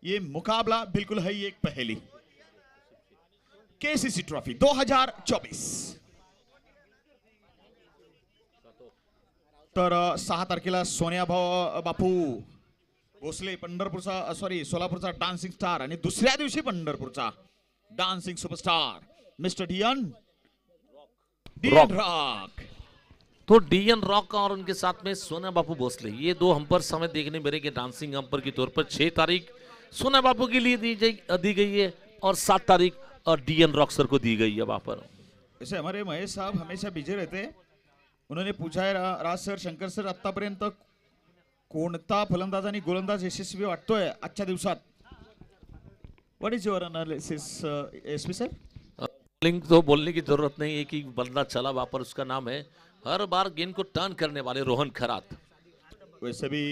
ये मुकाबला बिल्कुल है एक पहेली. KCC trophy 2024. तर 6 तारखेला सोन्या बापू भोसले पंढरपूरचा सोलापूरचा डान्सिंग स्टार आणि दुसऱ्या दिवशी पंढरपूरचा dancing superstar mister DN rock. तो डीएन रॉक और उनके साथ में सोना बापू भोसले, ये दो हम्पर समय देखने मिलेंगे डांसिंग हम्पर के तौर पर. 6 तारीख सोना बापू के लिए दी गई है और 7 तारीख डीएन रॉक सर को दी गई है वहां पर. ऐसे हमारे महेश साहब हमेशा बिजी रहते. उन्होंने पूछा है राज सर, शंकर सर, आतापर्यंत कोणता फलंदाज आणि गोलंदाज यशस्वी वाटतोय आजच्या दिवसात? What is your analysis SP sir? Bowling तो बोलने की जरूरत नहीं है कि बंदा चला वहां पर, उसका नाम है हर बार गेंद को टर्न करने वाले रोहन खरात. वैसे भी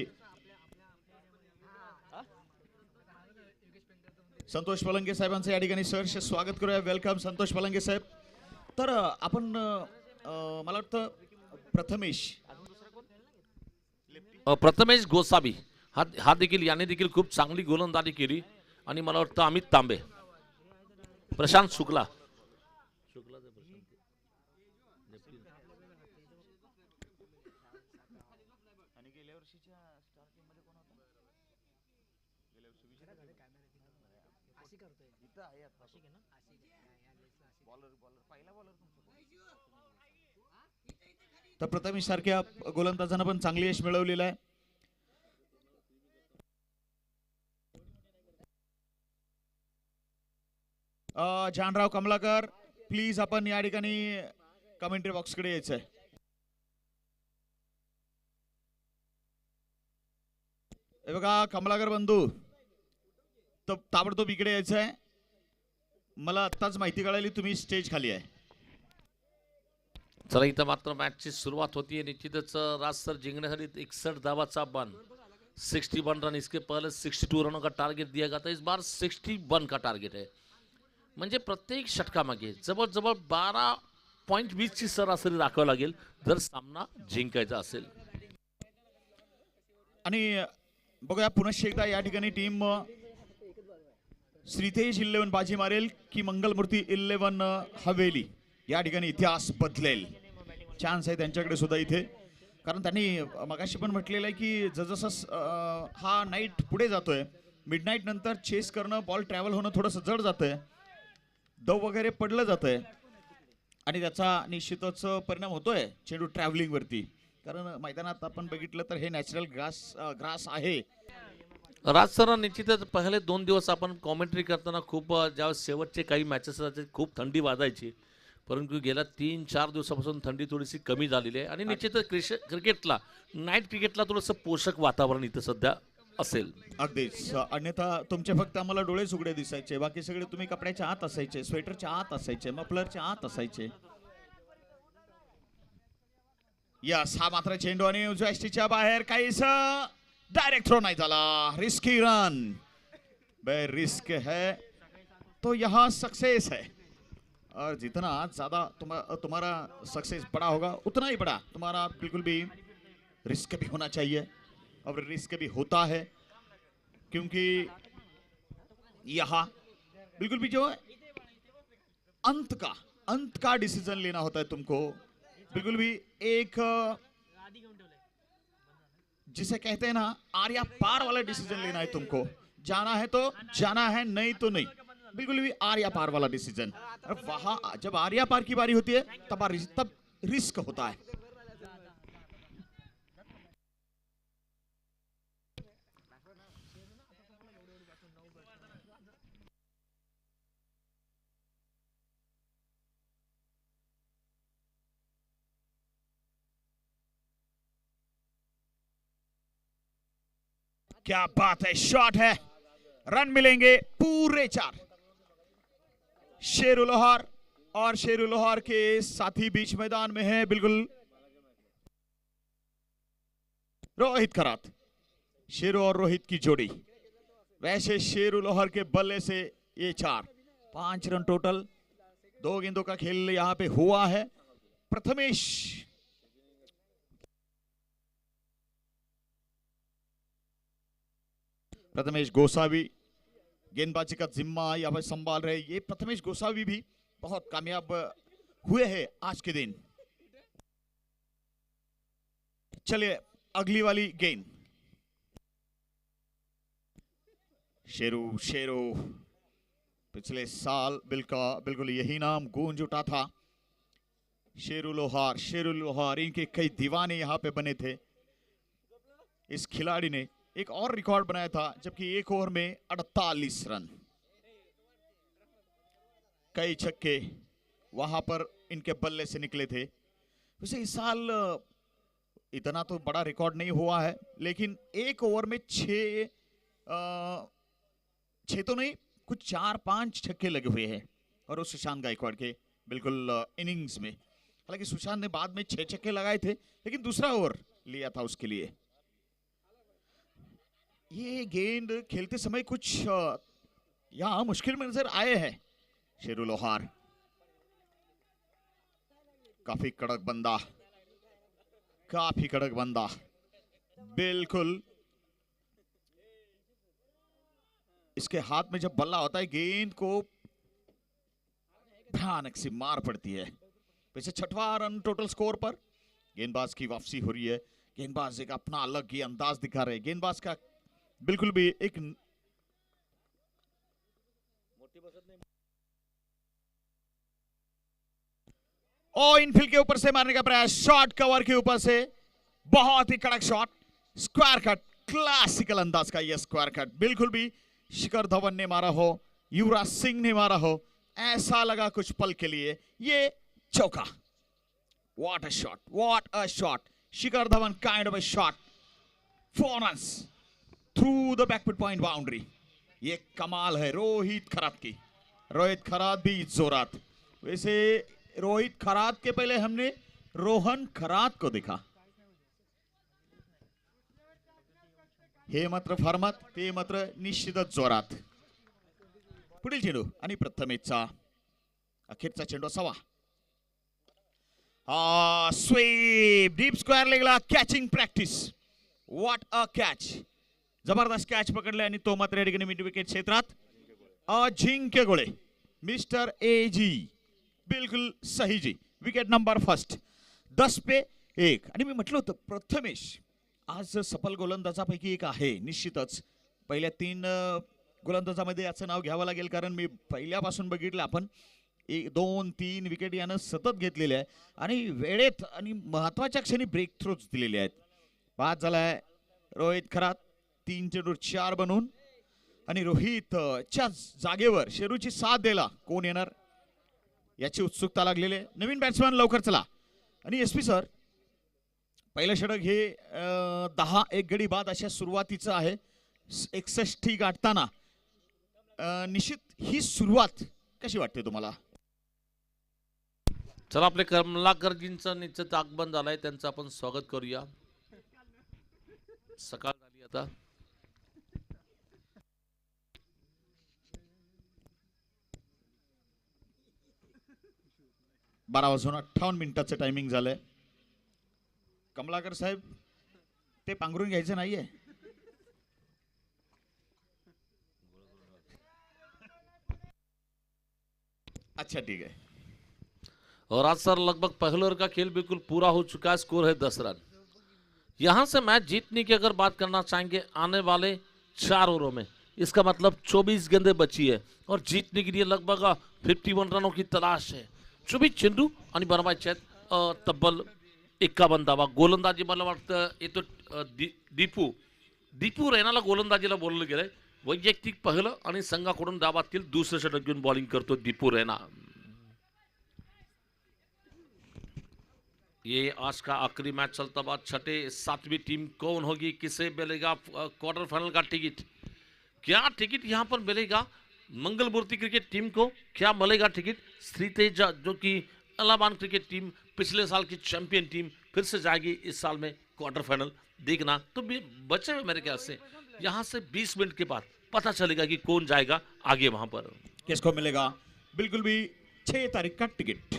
संतोष पलंगे साहेबांचं या ठिकाणी सहर्ष स्वागत करूया. वेलकम संतोष पलंगे साहेब. तर आपण मला वाटतं प्रथमेश गोसावी हा देखील याने देखील खूप चांगली गोलंदाजी केली. आणि मला वाटतं अमित तांबे, प्रशांत शुक्ला, तर प्रथमेश सारख्या गोलंदाजांना पण चांगली यश मिळवलेलं आहे. जानराव कमलाकर प्लीज आपण या ठिकाणी कमेंट्री बॉक्सकडे यायचंय. हे बघा कमलाकर बंधू, ताबडतोब इकडे यायचंय. मला आत्ताच माहिती कळाली तुम्ही स्टेज खाली आहे. चला इथं मात्र मॅचची सुरुवात होती. निश्चितच राज सर जिंकण्यासाठी 61 धावाचा बन, 61 रन. इसके पहले 62 रनों का टारगेट दिया गया था, इस बार 61 का टारगेट है. म्हणजे प्रत्येक षटकामागे जवळजवळ 12.20 ची सरासरी राखावी लागेल जर सामना जिंकायचा असेल. आणि बघूया पुनश्च एकदा या ठिकाणी टीम श्रीतेज 11 बाजी मारेल की मंगलमूर्ती 11 हवेली या ठिकाणी इतिहास बदलेल. चान्स आहे त्यांच्याकडे सुद्धा इथे, कारण त्यांनी मगाशी पण म्हटलेलं आहे की जसं हा नाईट पुढे जातोय, मिडनाईट नंतर चेस करणं, बॉल ट्रॅव्हल होणं थोडंसं जड जातंय, दव वगैरे पडलं जातंय आणि त्याचा निश्चितच परिणाम होतोय चेंडू ट्रॅव्हलिंग वरती. कारण मैदानात आपण बघितलं तर हे नॅचरल ग्रास आहे. राज सर निश्चितच पहिले 2 दिवस आपण कॉमेंट्री करताना खूप ज्यावेळेस शेवटचे काही मॅचेस असायचे खूप थंडी वाजायची, परंतु गेल्या 3-4 दिवसापासून थंडी थोडीशी कमी झालेली आहे. आणि निश्चितच क्रिकेटला, नाईट क्रिकेटला थोडंसं पोषक वातावरण इथं सध्या असेल. अगदीच. अन्यथा तुमचे फक्त आम्हाला डोळेच उघडे दिसायचे, बाकी सगळे तुम्ही कपड्याच्या आत असायचे, स्वेटरच्या आत असायचे, मफलरच्या आत असायचे. यस, हा मात्र चेंडू आणि उजव्या यष्टीच्या बाहेर, काहीच डायरेक्ट थ्रो नाही झाला. रिस्की रन, बे रिस्क है तो यहाँ सक्सेस है. और जितना ज्यादा तुम्हारा सक्सेस बड़ा होगा उतना ही बड़ा तुम्हारा बिल्कुल भी रिस्क भी होना चाहिए. और रिस्क भी होता है क्योंकि यहाँ बिल्कुल भी जो है अंत का डिसीजन लेना होता है तुमको. बिल्कुल भी एक जिसे कहते हैं ना आर्या पार वाला डिसीजन लेना है तुमको. जाना है तो जाना है, नहीं तो नहीं. बिल्कुल भी आर्या पार वाला डिसीजन. वहां जब आर्या पार की बारी होती है तब रिस्क होता है. क्या बात है, शॉट है, रन मिलेंगे पूरे 4. शेरू लोहार और शेरू लोहार के साथी बीच मैदान में है बिल्कुल रोहित खरात. शेरू और रोहित की जोड़ी. वैसे शेरू लोहार के बल्ले से ये 5 रन टोटल. 2 गेंदों का खेल यहां पे हुआ है. प्रथमेश गोसावी गेंदबाजी का जिम्मा यहाँ पर संभाल रहे. ये प्रथमेश गोसावी भी बहुत कामयाब हुए हैं आज के दिन. चलिए अगली वाली गेंद. शेरू पिछले साल बिल्कुल यही नाम गूंज उठा था. शेरू लोहार इनके कई दीवाने यहाँ पे बने थे. इस खिलाड़ी ने एक और रिकॉर्ड बनाया था, जबकि एक ओवर में 48 रन. कई छक्के वहां पर इनके बल्ले से निकले थे. वैसे इस साल इतना तो बड़ा रिकॉर्ड नहीं हुआ है, लेकिन एक ओवर में 6 तो नहीं, कुछ 4-5 छक्के लगे हुए हैं. और उस सुशांत गायकवाड़ के बिल्कुल इनिंग्स में. हालांकि सुशांत ने बाद में 6 छक्के लगाए थे, लेकिन दूसरा ओवर लिया था उसके लिए. ये गेंद खेलते समय कुछ यहां मुश्किल में नजर आए हैं. शेरू लोहार काफी कड़क बंदा बिल्कुल. इसके हाथ में जब बल्ला होता है गेंद को भयानक सी मार पड़ती है. वैसे 6वां रन टोटल स्कोर पर गेंदबाज की वापसी हो रही है. गेंदबाज एक अपना अलग ही अंदाज दिखा रहे हैं. गेंदबाज का बिल्कुल भी एक इनफील्ड के ऊपर से मारने का प्रयास. शॉट कवर के ऊपर से बहुत ही कड़क शॉट. स्क्वायर कट, क्लासिकल अंदाज का यह स्क्वायर कट. बिल्कुल भी शिखर धवन ने मारा हो, युवराज सिंह ने मारा हो, ऐसा लगा कुछ पल के लिए ये चौका. What a shot! What a shot! Shikhar Dhawan kind of a shot. 4 runs through the backward point boundary. ये कमाल है रोहित खरात की. रोहित खरात भी जोरात. वैसे रोहित खरात के पहले हमने रोहन खरात को देखा. हे मात्र फार्मात, ते मात्र निश्चितच जोरात. पुढील चेंडू आणि प्रथमेशचा अखेरचा चेंडू असावा. स्वीप डीप स्क्वेअर लेगला catching practice. What a catch. जबरदस्त कॅच पकडले आणि तो मात्र या ठिकाणी मिड विकेट क्षेत्रात अजिंक्य गोळे. मिस्टर ए जी बिलकुल सही जी. Wicket number first. 10 पे 1. आणि मी म्हटलं होतं प्रथमेश आज सफल गोलंदाजापैकी एक आहे निश्चितच. पहिल्या 3 गोलंदाजामध्ये याचं नाव घ्यावं लागेल कारण मी पहिल्यापासून बघितलं आपण 1 2 3 विकेट यानं सतत घेतलेले आहे आणि वेळेत आणि महत्वाच्या क्षणी ब्रेक थ्रूच दिलेले आहेत. बाद झालाय रोहित खरात 3 चेंडूर 4 बनवून. आणि रोहितच्या जागेवर शेरूची साथ द्यायला कोण येणार याची उत्सुकता लागलेली आहे. नवीन बॅट्समॅन लवकर चला. आणि एस पी सर पहिलं षटक हे 10 गडी बाद अशा सुरुवातीचं आहे. 61 गाठताना निश्चित ही सुरुवात कशी वाटते तुम्हाला. चला आपले कमलाकरजींचं निश्चित आगमन झालंय त्यांचं आपण स्वागत करूया. सकाळ झाली आता. बारा वाजून 58 मिनिटाचं टायमिंग झालंय. कमलाकर साहेब ते पांघरून घ्यायचं नाहीये. अच्छा ठीक है. और आज सर लगभग पहले ओवर का खेल बिल्कुल पूरा हो चुका है. स्कोर है 10 रन. यहां से मैच जीतने की अगर बात करना चाहेंगे आने वाले 4 ओवरों में, इसका मतलब 24 गेंदें बची है और जीतने के लिए लगभग 51 रनों की तलाश है. 24 चेंडू आणि बनवायचे आहेत तब्बल 51 धावा. गोलंदाजी मला वाटतं येतो दीपू रैनाला गोलंदाजीला बोललं गेलंय. वैयक्तिक पहिलं आणि संघाकडून डावातील दुसरं षटक घेऊन बॉलिंग करतो दीपू रैना. ये आज का आखिरी मैच चलता बाद 6 7वीं टीम कौन होगी, किसे मिलेगा क्वार्टर फाइनल का टिकट. क्या टिकट यहां पर मिलेगा मंगल मूर्ति क्रिकेट टीम को, क्या मिलेगा टिकट श्री तेजा जो कि इलाहाबाद क्रिकेट टीम पिछले साल की चैंपियन टीम फिर से जाएगी इस साल में क्वार्टर फाइनल. देखना तो बचे हुए मेरे ख्याल से यहां से 20 मिनट के बाद पता चलेगा कि कौन जाएगा आगे वहां पर. किसको मिलेगा बिल्कुल भी 6 तारीख का टिकट.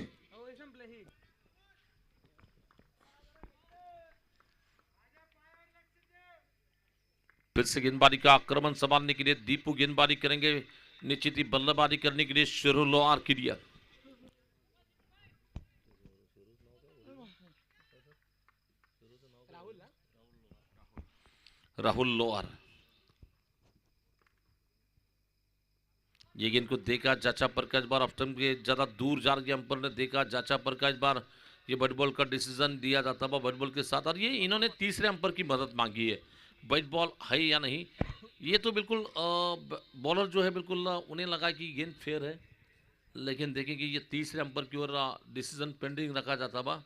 फिर से गेंदबाजी का आक्रमण संभालने के लिए दीपू गेंदबाजी करेंगे. निश्चित ही बल्लेबाजी करने के लिए शेरू लोहार क्रिया. राहुल लोहार. ये गेंद को देखा जाचा प्रकाश बार ऑफ्टन के ज्यादा दूर जा रही अंपर ने देखा जाचा प्रकाश बार ये बॉल बॉल का डिसीजन दिया जाता है बॉल बॉल के साथ. और ये इन्होंने तीसरे अंपर की मदद मांगी है. वाइट बॉल है या नहीं ये तो बिल्कुल बॉलर जो है बिल्कुल उन्हें लगा कि गेंद फेयर है, लेकिन देखें कि ये तीसरे अंपर की ओर डिसीजन पेंडिंग रखा जाता बा.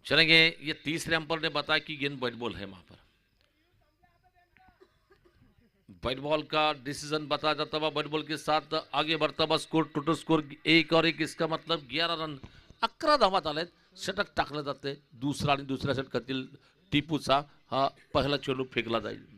चलेंगे. ये तीसरे अंपर ने बताया कि गेंद वाइट बॉल है. वहां पर वाइट बॉल का डिसीजन बताया जाता हुआ वाइट बॉल के साथ आगे बढ़ता हुआ स्कोर टोटल स्कोर 1 और 1. इसका मतलब 11 रन 11 धावा झालेत. षटक टाकलं जाते. दुसरा आणि दुसऱ्या षटकातील टिपूचा हा पहिला चेंडू फेकला जाईल.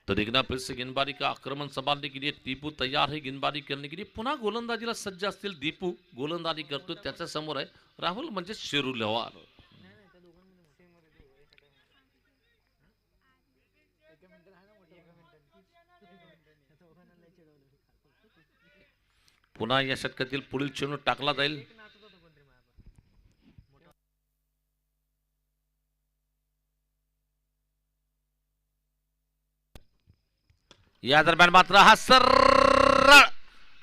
तो देखना फिर से गेंदबाजी का आक्रमण संभालने के लिए दीपू तैयार है गेंदबाजी करने के लिए. पुन्हा गोलंदाजीला सज्ज असतील दीपू. गोलंदाजी करतो त्याच्या समोर आहे राहुल म्हणजे शेरू लोहार. पुन्हा या षटकातील पुढील चेंडू टाकला जाईल. या दरम्यान मात्र हा सरळ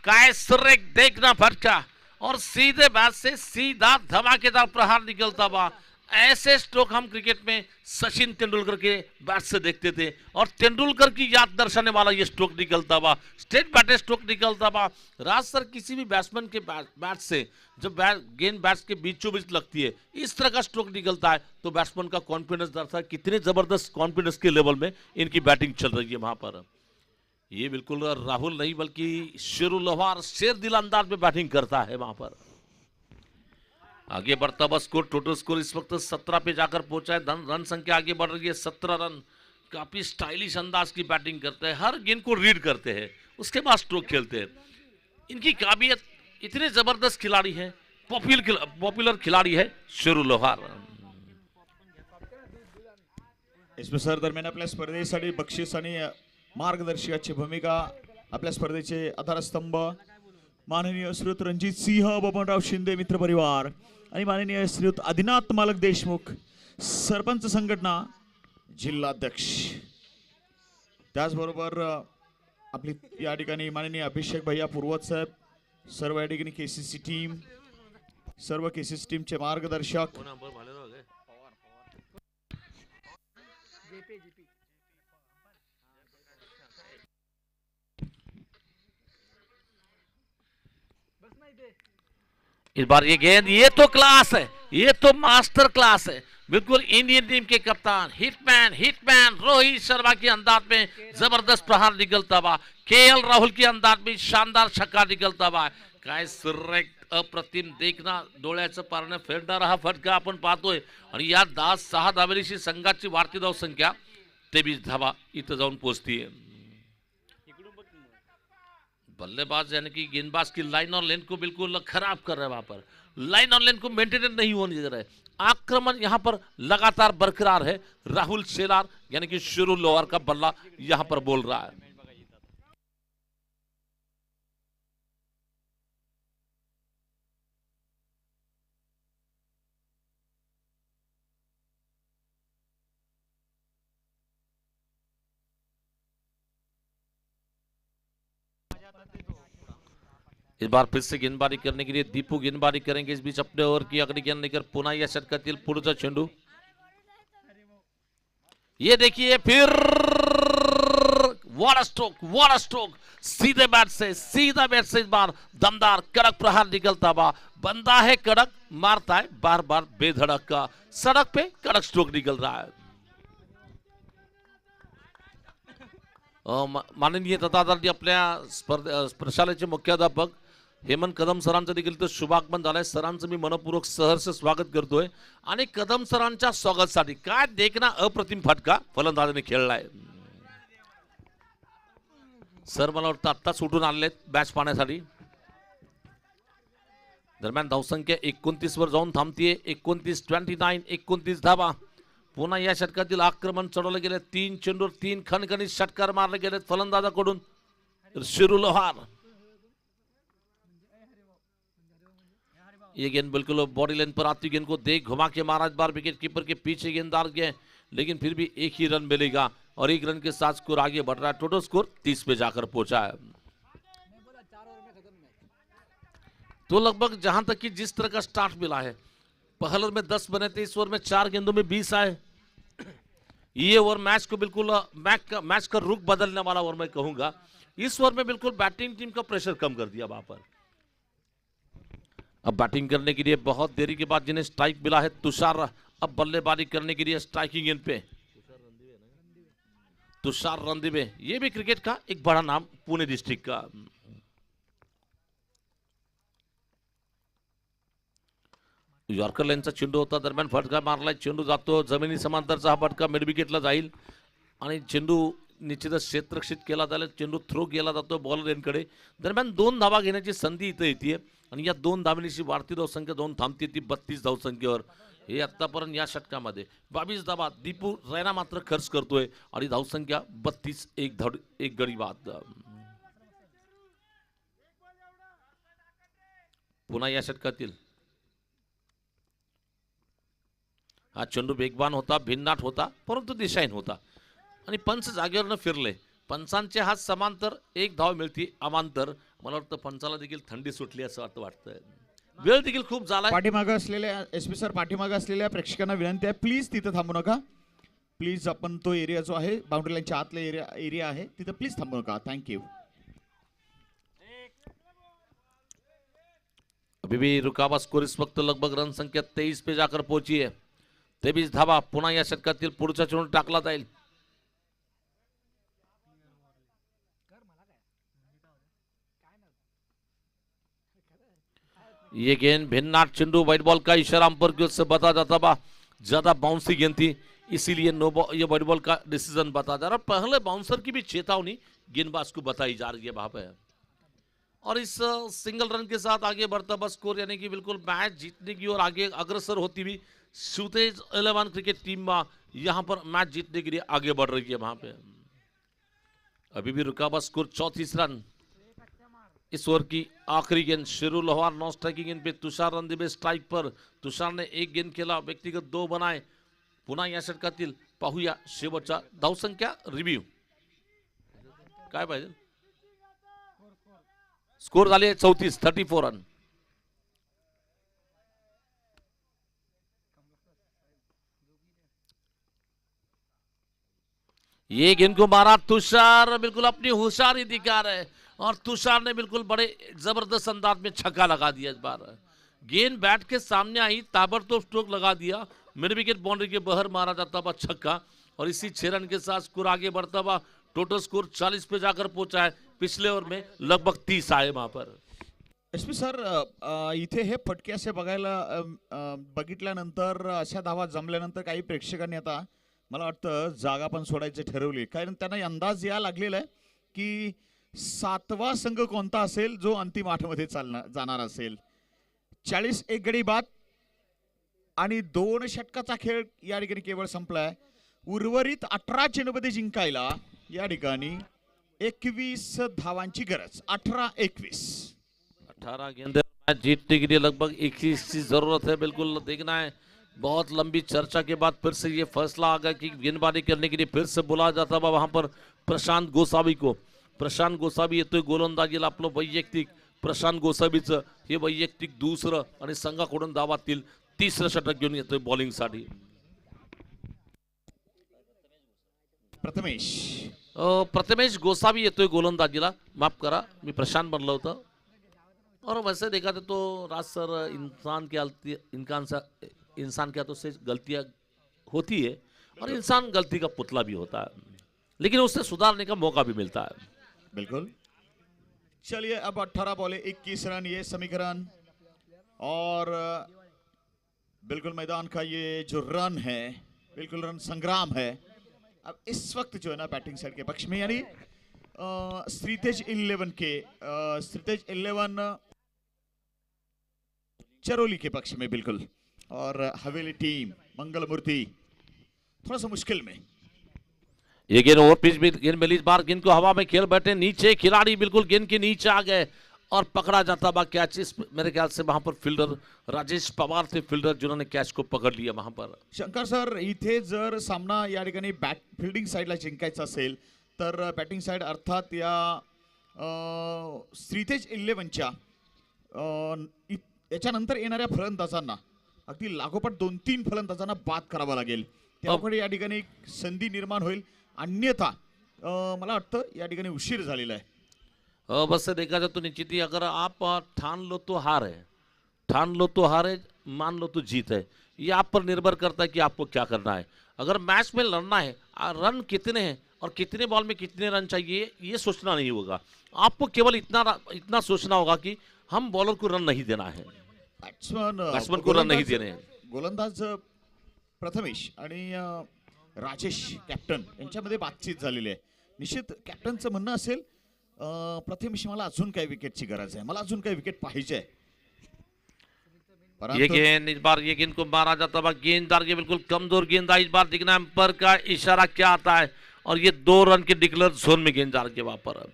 काय सुरेख देखना फटका और सीधे बैट से सीधा धमाकेदार प्रहार निकलता हुआ. ऐसे स्ट्रोक हम क्रिकेट में सचिन तेंदुलकर के बैट से देखते थे और तेंदुलकर की याद दर्शाने वाला ये स्ट्रोक निकलता हुआ, स्ट्रेट बैटेड स्ट्रोक निकलता हुआ. राज सर, किसी भी बैट्समैन के बैट से जब गेंद बैट्स के बीचों बीच लगती है, इस तरह का स्ट्रोक निकलता है तो बैट्समैन का कॉन्फिडेंस दर्शाता है कितने जबरदस्त कॉन्फिडेंस के लेवल में इनकी बैटिंग चल रही है वहां पर. ये बिल्कुल राहुल नहीं बल्कि शेरुल लोहार शेर दिल अंदाज में बैटिंग करता है वहां पर. आगे बढ़ता हुआ स्कोर, टोटल स्कोर इस वक्त 17 पे जाकर पहुंचा है. रन संख्या आगे बढ़ रही है 17 रन. काफी स्टाइलिश अंदाज की बैटिंग करते हैं, हर गेंद को रीड करते हैं, उसके बाद स्ट्रोक खेलते हैं. इनकी काबिलियत, इतने जबरदस्त खिलाड़ी है, पॉपुलर खिलाड़ी है शेरुल लोहार. इसमें सर दरम्यान आपल्या स्पर्धेसाठी बक्षीस आणि मार्गदर्शकाची भूमिका, आपल्या स्पर्धेचे आधारस्तंभ माननीय श्रीयुत रणजित सिंह बबनराव शिंदे मित्र परिवार आणि माननीय श्रीयुत आदिनाथ मालक देशमुख सरपंच संघटना जिल्हाध्यक्ष. त्याचबरोबर आपली या ठिकाणी माननीय अभिषेक भैया पूर्वत साहेब, सर्व या ठिकाणी केसीसी टीम, सर्व केसीसी टीमचे मार्गदर्शक. इस बार ये गेंद, ये तो क्लास है, ये तो मास्टर क्लास है. बिल्कुल इंडियन टीम के कप्तान हिटमैन रोहित शर्मा के अंदाज में जबरदस्त प्रहार निकलता हुआ, केएल राहुल के अंदाज में शानदार छक्का निकलता हुआ. काय सुरेख अप्रतिम देखना, डोळ्याचं पारणे फेडणारा हा फटका आपण पाहतोय. आणि या 10-6 धावेची संघाची वाढती धावसंख्या 23 धावा इथं जाऊन पोहोचतीये. बल्लेबाज यानी कि गेंदबाज की लाइन और लेंथ को बिल्कुल खराब कर रहे हैं. वहां पर लाइन और लेंथ को मेंटेन नहीं होने दे रहे. आक्रमण यहां पर लगातार बरकरार है. राहुल शेलार यानी कि शेरुल लोहार का बल्ला यहां पर बोल रहा है. इस बार फिर से गेंदबाजी करने के लिए दीपू गेंदबाजी करेंगे. इस बीच अपने ओवर की अगली गेंद लेकर पुन्हा या षटकातील पुढचा चेंडू. ये देखिए फिर व्हाट अ स्ट्रोक, सीधे बैट से इस बार दमदार कड़क प्रहार निकलता हुआ. बंदा है कड़क, मारता है बार बार बेधड़क का. सड़क पे कड़क स्ट्रोक निकल रहा है. माननीय तथाचार्य आपल्या प्रशालेचे मुख्याध्यापक हेमंत कदम सरांचं देखील तर शुभागमन झालंय. सरांचं मी मनपूर्वक सहर्ष स्वागत करतोय. आणि कदम सरांच्या स्वागतासाठी काय देखना अप्रतिम फटका फलंदाजाने खेळलाय. सर मला वाटतं आत्ताच उठून आलेत बॅच पाहण्यासाठी. दरम्यान धावसंख्या 29 वर जाऊन थांबतीये. 29 धावा. पुन्हा या षटकातील आक्रमण चढवलं गेले. 3 चेंडूवर 3 खणखणीत षटकार मारले गेले फलंदाजाकडून. शेरुल लोहार, ये गेंद बिल्कुल बॉडी लाइन पर आती गेंद को देख घुमा के मारा. इस बार विकेट कीपर के पीछे गेंददार गए, लेकिन फिर भी एक ही रन मिलेगा और 1 रन के साथ स्कोर आगे बढ़ रहा है. टोटल स्कोर 30 पे जाकर पहुंचा है. तो लगभग जहां तक कि जिस तरह का स्टार्ट मिला है, पहले ओवर में 10 बने थे, इस ओवर में 4 गेंदों में 20 आए. ये ओवर मैच को बिल्कुल मैच का रुख बदलने वाला ओवर मैं कहूंगा. इस ओवर में बिल्कुल बैटिंग टीम का प्रेशर कम कर दिया वहां पर. अब बैटिंग करने के लिए बहुत देरी के बाद जिन्हें स्ट्राइक मिला है तुषार, अब बल्लेबाजी करने के लिए स्ट्राइकिंग एंड पे तुषार रंदिवे. ये भी क्रिकेट का एक बड़ा नाम पुणे डिस्ट्रिक्ट का. यॉर्कर लेनचा चेंडू होता. दरम्यान फटका मारलाय. चेंडू जातो जमिनी समांतरचा. हा फटका मिड विकेटला जाईल आणि चेंडू निश्चितच क्षेत्ररक्षित केला जाईल. चेंडू थ्रो केला जातो बॉलर एंडकडे. दरम्यान 2 धावा घेण्याची संधी इथं येते आणि या 2 धावांची वाढती धावसंख्या जाऊन थांबते ती 32 धावसंख्येवर. हे आतापर्यंत या षटकामध्ये 22 धावा दीपू रैना मात्र खर्च करतोय आणि धावसंख्या 32. एक गडी बाद. पुन्हा या षटकातील हा चेंडू वेगवान होता, भिन्नाट होता, परंतु दिशाहीन होता आणि पंच जागेवरनं फिरले. पंचांचे हात समांतर, एक धाव मिळती अमांतर. मला वाटतं पंचाला देखील थंडी सुटली असं वाटतंय. वेळ देखील खूप झालाय. पाठीमागं असलेल्या एस पी सर, पाठीमागं असलेल्या प्रेक्षकांना विनंती आहे, प्लीज तिथं थांबू नका. प्लीज आपण तो एरिया जो आहे बाउंड्री लाईनच्या आतला एरिया आहे तिथं प्लीज थांबू नका. थँक्यू. अभी भी रुकावा स्कोर इस वक्त लगभग रन संख्या 23 पे जाकर पहुंची है. 23 धावा पुन्हा या षटकातील पुढचा चेंडू टाकला जाईल. ये गेंद भिन्नाट चेंडू, व्हाइट बॉल का इशारा अंपायर की ओर से बता जाता बा, ज्यादा बाउंसी गेंद थी इसीलिए नो बॉल, ये व्हाइट बॉल का डिसीजन बता जा रहा. पहले बाउंसर की भी चेतावनी गेंदबाज को बताई जा रही है वहां पे. और इस सिंगल रन के साथ आगे बढ़ता बस स्कोर, यानी कि बिल्कुल मैच जीतने की ओर आगे अग्रसर होती हुई सुतेज 11 क्रिकेट टीम यहां पर मैच जीतने के लिए आगे बढ़ रही है. वहां पे अभी भी रुका बस स्कोर 34 रन. इस ओवर की आखिरी गेंद शेरू लोहार नॉन स्ट्राइकिंग गेंद पे तुषार रणदिवे स्ट्राइक पर. तुषार ने एक गेंद खेला, व्यक्तिगत 2 बनाए. पुन्हा या षटकातील पाहूया शेवटचा धावसंख्या रिव्ह्यू काय पाहिजे. स्कोर झाले 34 रन. ये गेंद को मारा तुषार, बिल्कुल अपनी होशियारी दिखा रहे और तुषार ने बिल्कुल बड़े जबरदस्त अंदाज में छक्का लगा दिया. इस बार गेंद बैट के सामने आई, ताबड़तोड़ स्ट्रोक लगा दिया, मिड विकेट बाउंड्री के बाहर मारा जाता हुआ छक्का. और इसी 6 रन के साथ स्कोर आगे बढ़ता हुआ टोटल स्कोर 40 पे जाकर पहुंचा है. पिछले ओवर में लगभग 30 आए वहां पर. एस पी सर, इथे हे फटके असे बघितल्यानंतर अशा धावा जमल्यानंतर काही प्रेक्षकांनी आता मला वाटतं जागा पण सोडायची ठरवली, कारण त्यांना अंदाज या लागलेला आहे की 7वा संघ कोणता असेल जो अंतिम 8 मध्ये जाणार असेल. 40 एक गडी बाद आणि 2 षटकाचा खेळ या ठिकाणी केवळ संपलाय. उर्वरित 18 चेंडूमध्ये जिंकायला या ठिकाणी 21 धावांची गरज. 18-21. 18 गेंदे मैच जीतने के लिए लगभग 21 की जरूरत है. बिल्कुल देखना है. बहुत लंबी चर्चा के बाद फिर से ये फैसला आ गया कि गेंदबाजी करने के लिए फिर से बुलाया जाता है वहां पर प्रशांत गोसावी को. प्रशांत गोसावी येतोय गोलंदाजीला. आपलं वैयक्तिक प्रशांत गोसावीचं हे वैयक्तिक दुसरं आणि संघाकडून धावातील 3रं षटक घेऊन येतोय बॉलिंगसाठी. प्रथमेश गोसावी येतोय गोलंदाजीला. माफ करा, मी प्रशांत बनलं होतं. और वैसे देखा तो राज सर इंसान क्या तो से गलतियां होती है और इंसान गलती का पुतला भी होता है, लेकिन उससे सुधारने का मौका भी मिलता है. बिल्कुल. चलिए अब 18 बॉले 21 रन ये समीकरण. और बिल्कुल मैदान का ये जो रन है, बिल्कुल रन संग्राम है अब इस वक्त जो है ना बैटिंग साइड के पक्ष में, यानी श्रीतेज 11 चरोली के पक्ष में बिल्कुल. और हवेली टीम मंगलमूर्ति थोड़ा सा मुश्किल में. ये गेंद ओवर पिच भी गेंद मिली. इस बार गेंद को हवा में खेल बैठे नीचे खिलाड़ी, बिल्कुल गेंद के नीचे आ गए और पकड़ा जाता बा कैच. मेरे ख्याल से वहां पर फील्डर राजेश पवार थे फील्डर, जिन्होंने कैच को पकड़ लिया वहां पर. शंकर सर, इथे जर सामना या ठिकाणी बॅट फिल्डिंग साइडला जिंकायचा असेल तर बॅटिंग साइड अर्थात या श्रीतेज 11च्या याच्यानंतर येणाऱ्या फलंदाजांना अगदी लागोपाठ 2-3 फलंदाजांना बाद करावा लागेल. त्यामुळे या ठिकाणी संधी निर्माण होईल. अन्यथा मला वाटतं या ठिकाणी उशीर झालेला आहे. बस से देखा जाए तो निश्चित ही अगर आप ठान लो तो हार है, ठान लो तो हार है, मान लो तो जीत है. ये आप पर निर्भर करता है कि आपको क्या करना है. अगर मैच में लड़ना है, रन कितने हैं और कितने बॉल में कितने रन चाहिए ये सोचना नहीं होगा. आपको केवल इतना सोचना होगा कि हम बॉलर को रन नहीं देना है, बैट्समैन को रन नहीं देने हैं. गोलंदाज प्रथमेश आणि राजेश कॅप्टन यांच्यामध्ये बातचीत झालेली आहे. निश्चित कॅप्टनचं म्हणणं असेल प्रथमेश मला अजून काही विकेटची गरज आहे, मला अजून काही विकेट पाहिजे. ये गेंद इस बार ये गेंद को मारा जाता है. गेंददार के बिल्कुल कमजोर गेंदबाज. इस बार दिखना अंपायर का इशारा क्या आता है और ये 2 रन के डिक्लेयर जोन में गेंददार के वहां पर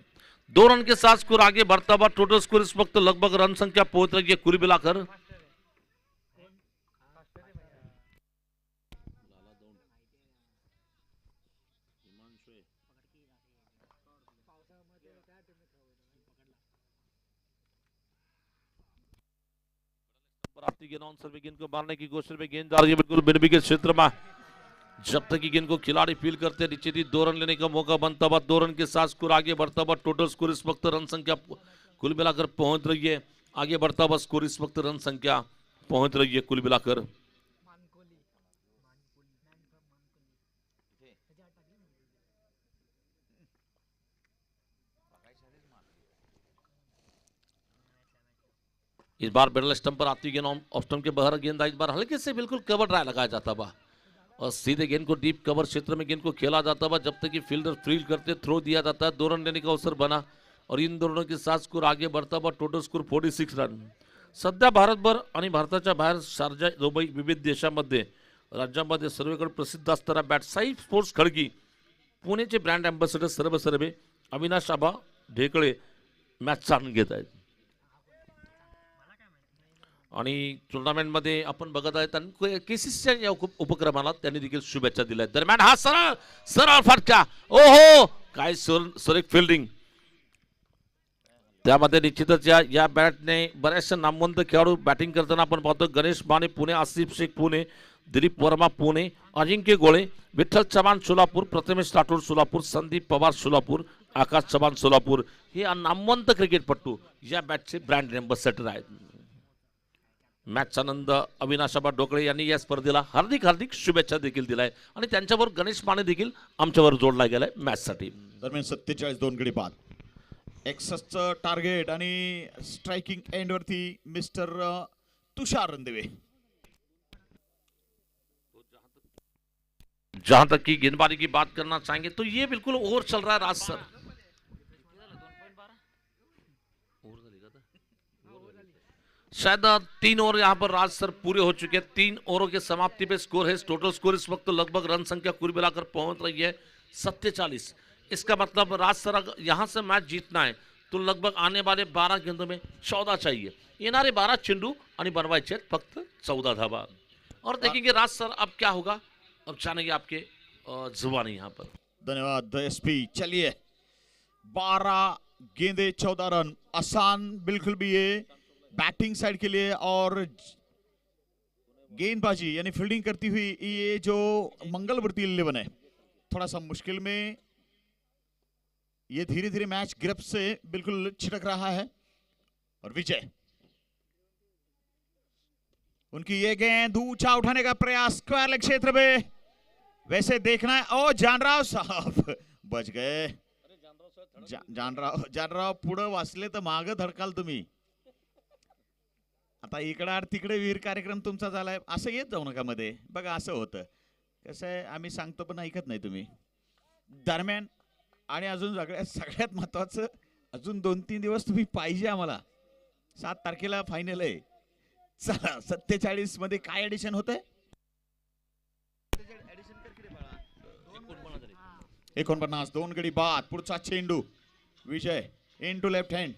2 रन के साथ स्कोर आगे बढ़ता हुआ। टोटल स्कोर इस वक्त लगभग रन संख्या पहुंच रही है कुल मिलाकर। गेंद को मारने की कोशिश में गेंद जा रही है बिल्कुल बिनबी के क्षेत्र में। जब तक कि गेंद को खिलाड़ी फील करते नीचे थी 2 रन लेने का मौका बनता हुआ। 2 रन के साथ स्कोर आगे बढ़ता हुआ। टोटल स्कोर इस वक्त रन संख्या कुल मिलाकर पहुंच रही है आगे बढ़ता हुआ। स्कोर इस वक्त रन संख्या पहुंच रही है कुल मिलाकर। इस बार मिडल स्टंप पर आती गेंद ऑफ स्टंप के बाहर गेंद आई। इस बार हल्के से बिल्कुल कवर ड्राई लगाया जाता हुआ और सीधे गेंद को डीप कवर क्षेत्र में गेंद को खेला जाता हुआ। जब तक कि फील्डर फील्ड करते थ्रो दिया जाता है। 2 रन लेने का अवसर बना और इन दोनों के साथ स्कोर आगे बढ़ता हुआ। Total score 46 run. सध्या भारतभर आणि भारताच्या बाहेर शारजा दुबई विविध देशांमध्ये राज्यामध्ये सर्वेकडे प्रसिद्ध असणारा बॅटसाई स्पोर्ट्स खडकी पुणेचे ब्रँड अँबॅसेडर सर्वे अविनाश आबा ढेकळे मॅच चालून घेत आहेत आणि टुर्नामेंटमध्ये आपण बघत आहे त्यांनी केसीसीच्या या उपक्रमाला त्यांनी देखील शुभेच्छा दिल्या। दरम्यान हा सरळ सरळ फटका ओहो काय सुरेख फिल्डिंग त्यामध्ये निश्चितच या बॅटने बऱ्याचशा नामवंत खेळाडू बॅटिंग करताना आपण पाहतो। गणेश माने पुणे, आसिफ शेख पुणे, दिलीप वर्मा पुणे, अजिंक्य गोळे, विठ्ठल चव्हाण सोलापूर, प्रथमेश राठोड सोलापूर, संदीप पवार सोलापूर, आकाश चव्हाण सोलापूर हे नामवंत क्रिकेटपटू या बॅटचे ब्रँड अँबॅसेडर आहेत। मॅचचा आनंद अविनाश आबा ढोकळे यांनी या स्पर्धेला हार्दिक हार्दिक शुभेच्छा देखील दिलाय आणि त्यांच्यावर गणेश माने देखील आमच्यावर जोडला गेलाय मॅचसाठी। दरम्यान 47 2 गडी बाद एक्सचं टार्गेट आणि स्ट्राइकिंग एंड वरती मिस्टर तुषार रणदिवे। जहां तक की गेंदबाजी की बात करना चाहेंगे तो ये बिल्कुल ओवर चल रहा है राज सर। शायद 3 ओवर यहां पर राज सर पूरे हो चुके हैं। 3 ओवरों के समाप्ति पे स्कोर है। टोटल स्कोर इस वक्त लगभग रन संख्या कुल मिलाकर पहुंच रही है 47। इसका मतलब राज सर अगर यहां से मैच जीतना है तो लगभग आने वाले 12 गेंदों में 14 चाहिए। येणारे 12 चेंडू आणि बनवायचे फक्त 14 धावा और देखेंगे राज सर अब क्या होगा। अब जानेंगे आपके जुबानी यहाँ पर। धन्यवाद एसपी। चलिए 12 गेंदे 14 रन आसान बिल्कुल भी ये बैटिंग साइड के लिए और गेंदबाजी यानी फील्डिंग करती हुई ये जो मंगलवर्ती 11 है थोड़ा सा मुश्किल में ये धीरे धीरे मैच ग्रिप से बिल्कुल छिटक रहा है। और विजय उनकी ये गेंद ऊंचा उठाने का प्रयास स्क्वायर लेग क्षेत्र में वैसे देखना है। ओ जानराव साहब बच गए। जानराव पुढे वाचले तर माग धडकाल तुम्ही। आता इकडे तिकडे वीर कार्यक्रम तुमचा झालाय असं येत जाऊ नका मध्ये बघा असं होतं कसं आहे आम्ही सांगतो पण ऐकत नाही तुम्ही। दरम्यान आणि अजून सगळ्यात महत्त्वाचं अजून 2-3 दिवस तुम्ही पाहिजे आम्हाला। 7 तारखेला फायनल आहे। चला 47 मध्ये काय एडिशन होतंय 49 2 गडी बाद। पुढचा चेंडू विजय इनटू लेफ्ट हँड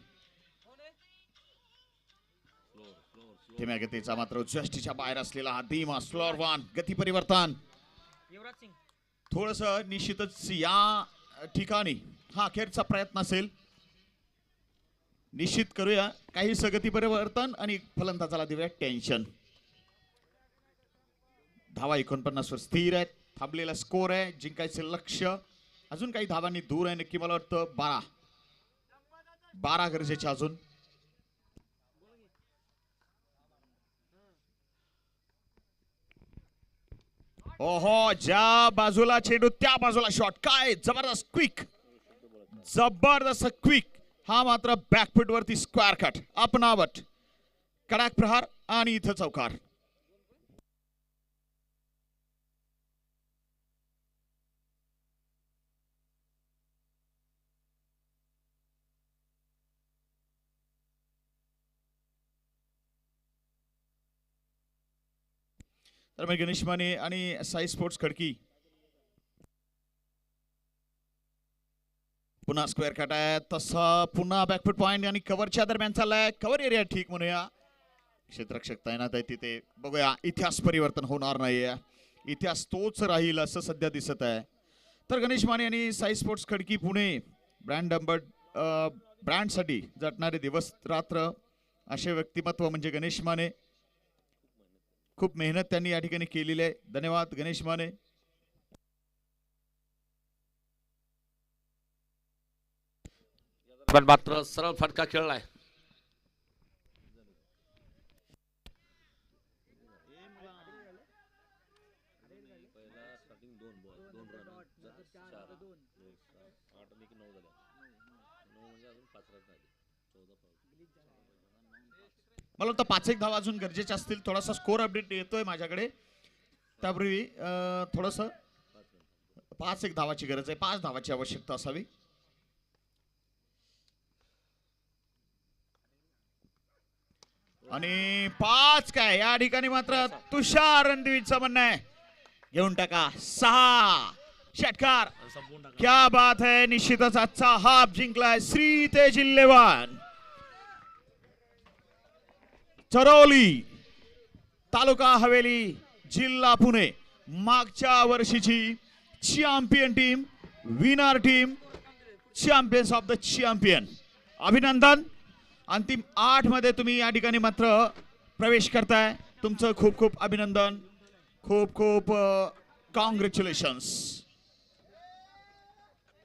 धीम्या गतीचा मात्र जस्टीच्या बाहेर असलेला हा धीमा स्लोअर वन गती परिवर्तन थोडस निश्चितच या ठिकाणी हा अखेरचा प्रयत्न असेल। निश्चित करूया काही गती परिवर्तन आणि फलंदाजाला देऊया टेन्शन। धावा 49 वर स्थिर आहेत। थांबलेला स्कोर आहे जिंकायचे लक्ष्य अजून काही धावांनी दूर आहे। नक्की मला वाटतं 12 गरजेचे अजून। ओहो ज्या बाजूला चेंडू त्या बाजूला शॉट काय जबरदस्त क्विक हा मात्र बॅकफुट वरती स्क्वेअर कट अपनावट कडक प्रहार आणि इथं चौकार। तर मग गणेश माने आणि साई स्पोर्ट्स खडकी पुन्हा स्क्वेअर कट आहे तसा पुन्हा बॅकफूट पॉइंट आणि कव्हरच्या दरम्यान चाललाय. कव्हर एरिया ठीक म्हणूया. क्षेत्ररक्षक तैनात आहे तिथे. बघूया इतिहास परिवर्तन होणार नाहीये. इतिहास तोच राहील असं सध्या दिसत आहे. तर गणेश माने आणि साई स्पोर्ट्स खडकी पुणे ब्रँडसाठी झटणारे दिवस रात्र असे व्यक्तिमत्व म्हणजे गणेश माने. खूप मेहनत त्यांनी या ठिकाणी केलेली आहे. धन्यवाद गणेश माने. पण मात्र सरळ फटका खेळलाय. मला वाटतं 5-1 धावा अजून गरजेचे असतील. थोडासा स्कोर अपडेट येतोय माझ्याकडे. त्यापूर्वी थोडस 5-1 धावाची गरज आहे. 5 धावाची आवश्यकता असावी. आणि 5 काय या ठिकाणी मात्र तुषार रणदिवेचं म्हणणं आहे घेऊन टाका. 6 षटकार. क्या बात है. निश्चितच आजचा हाफ जिंकलाय श्री तेज 11 चरोली तालुका हवेली जिल्हा पुणे. मागच्या वर्षीची champion team, winner team, champions of the champion. अभिनंदन. अंतिम 8 मध्ये तुम्ही या ठिकाणी मात्र प्रवेश करताय. तुमचं खूप खूप अभिनंदन. खूप खूप कॉंग्रॅच्युलेशन्स.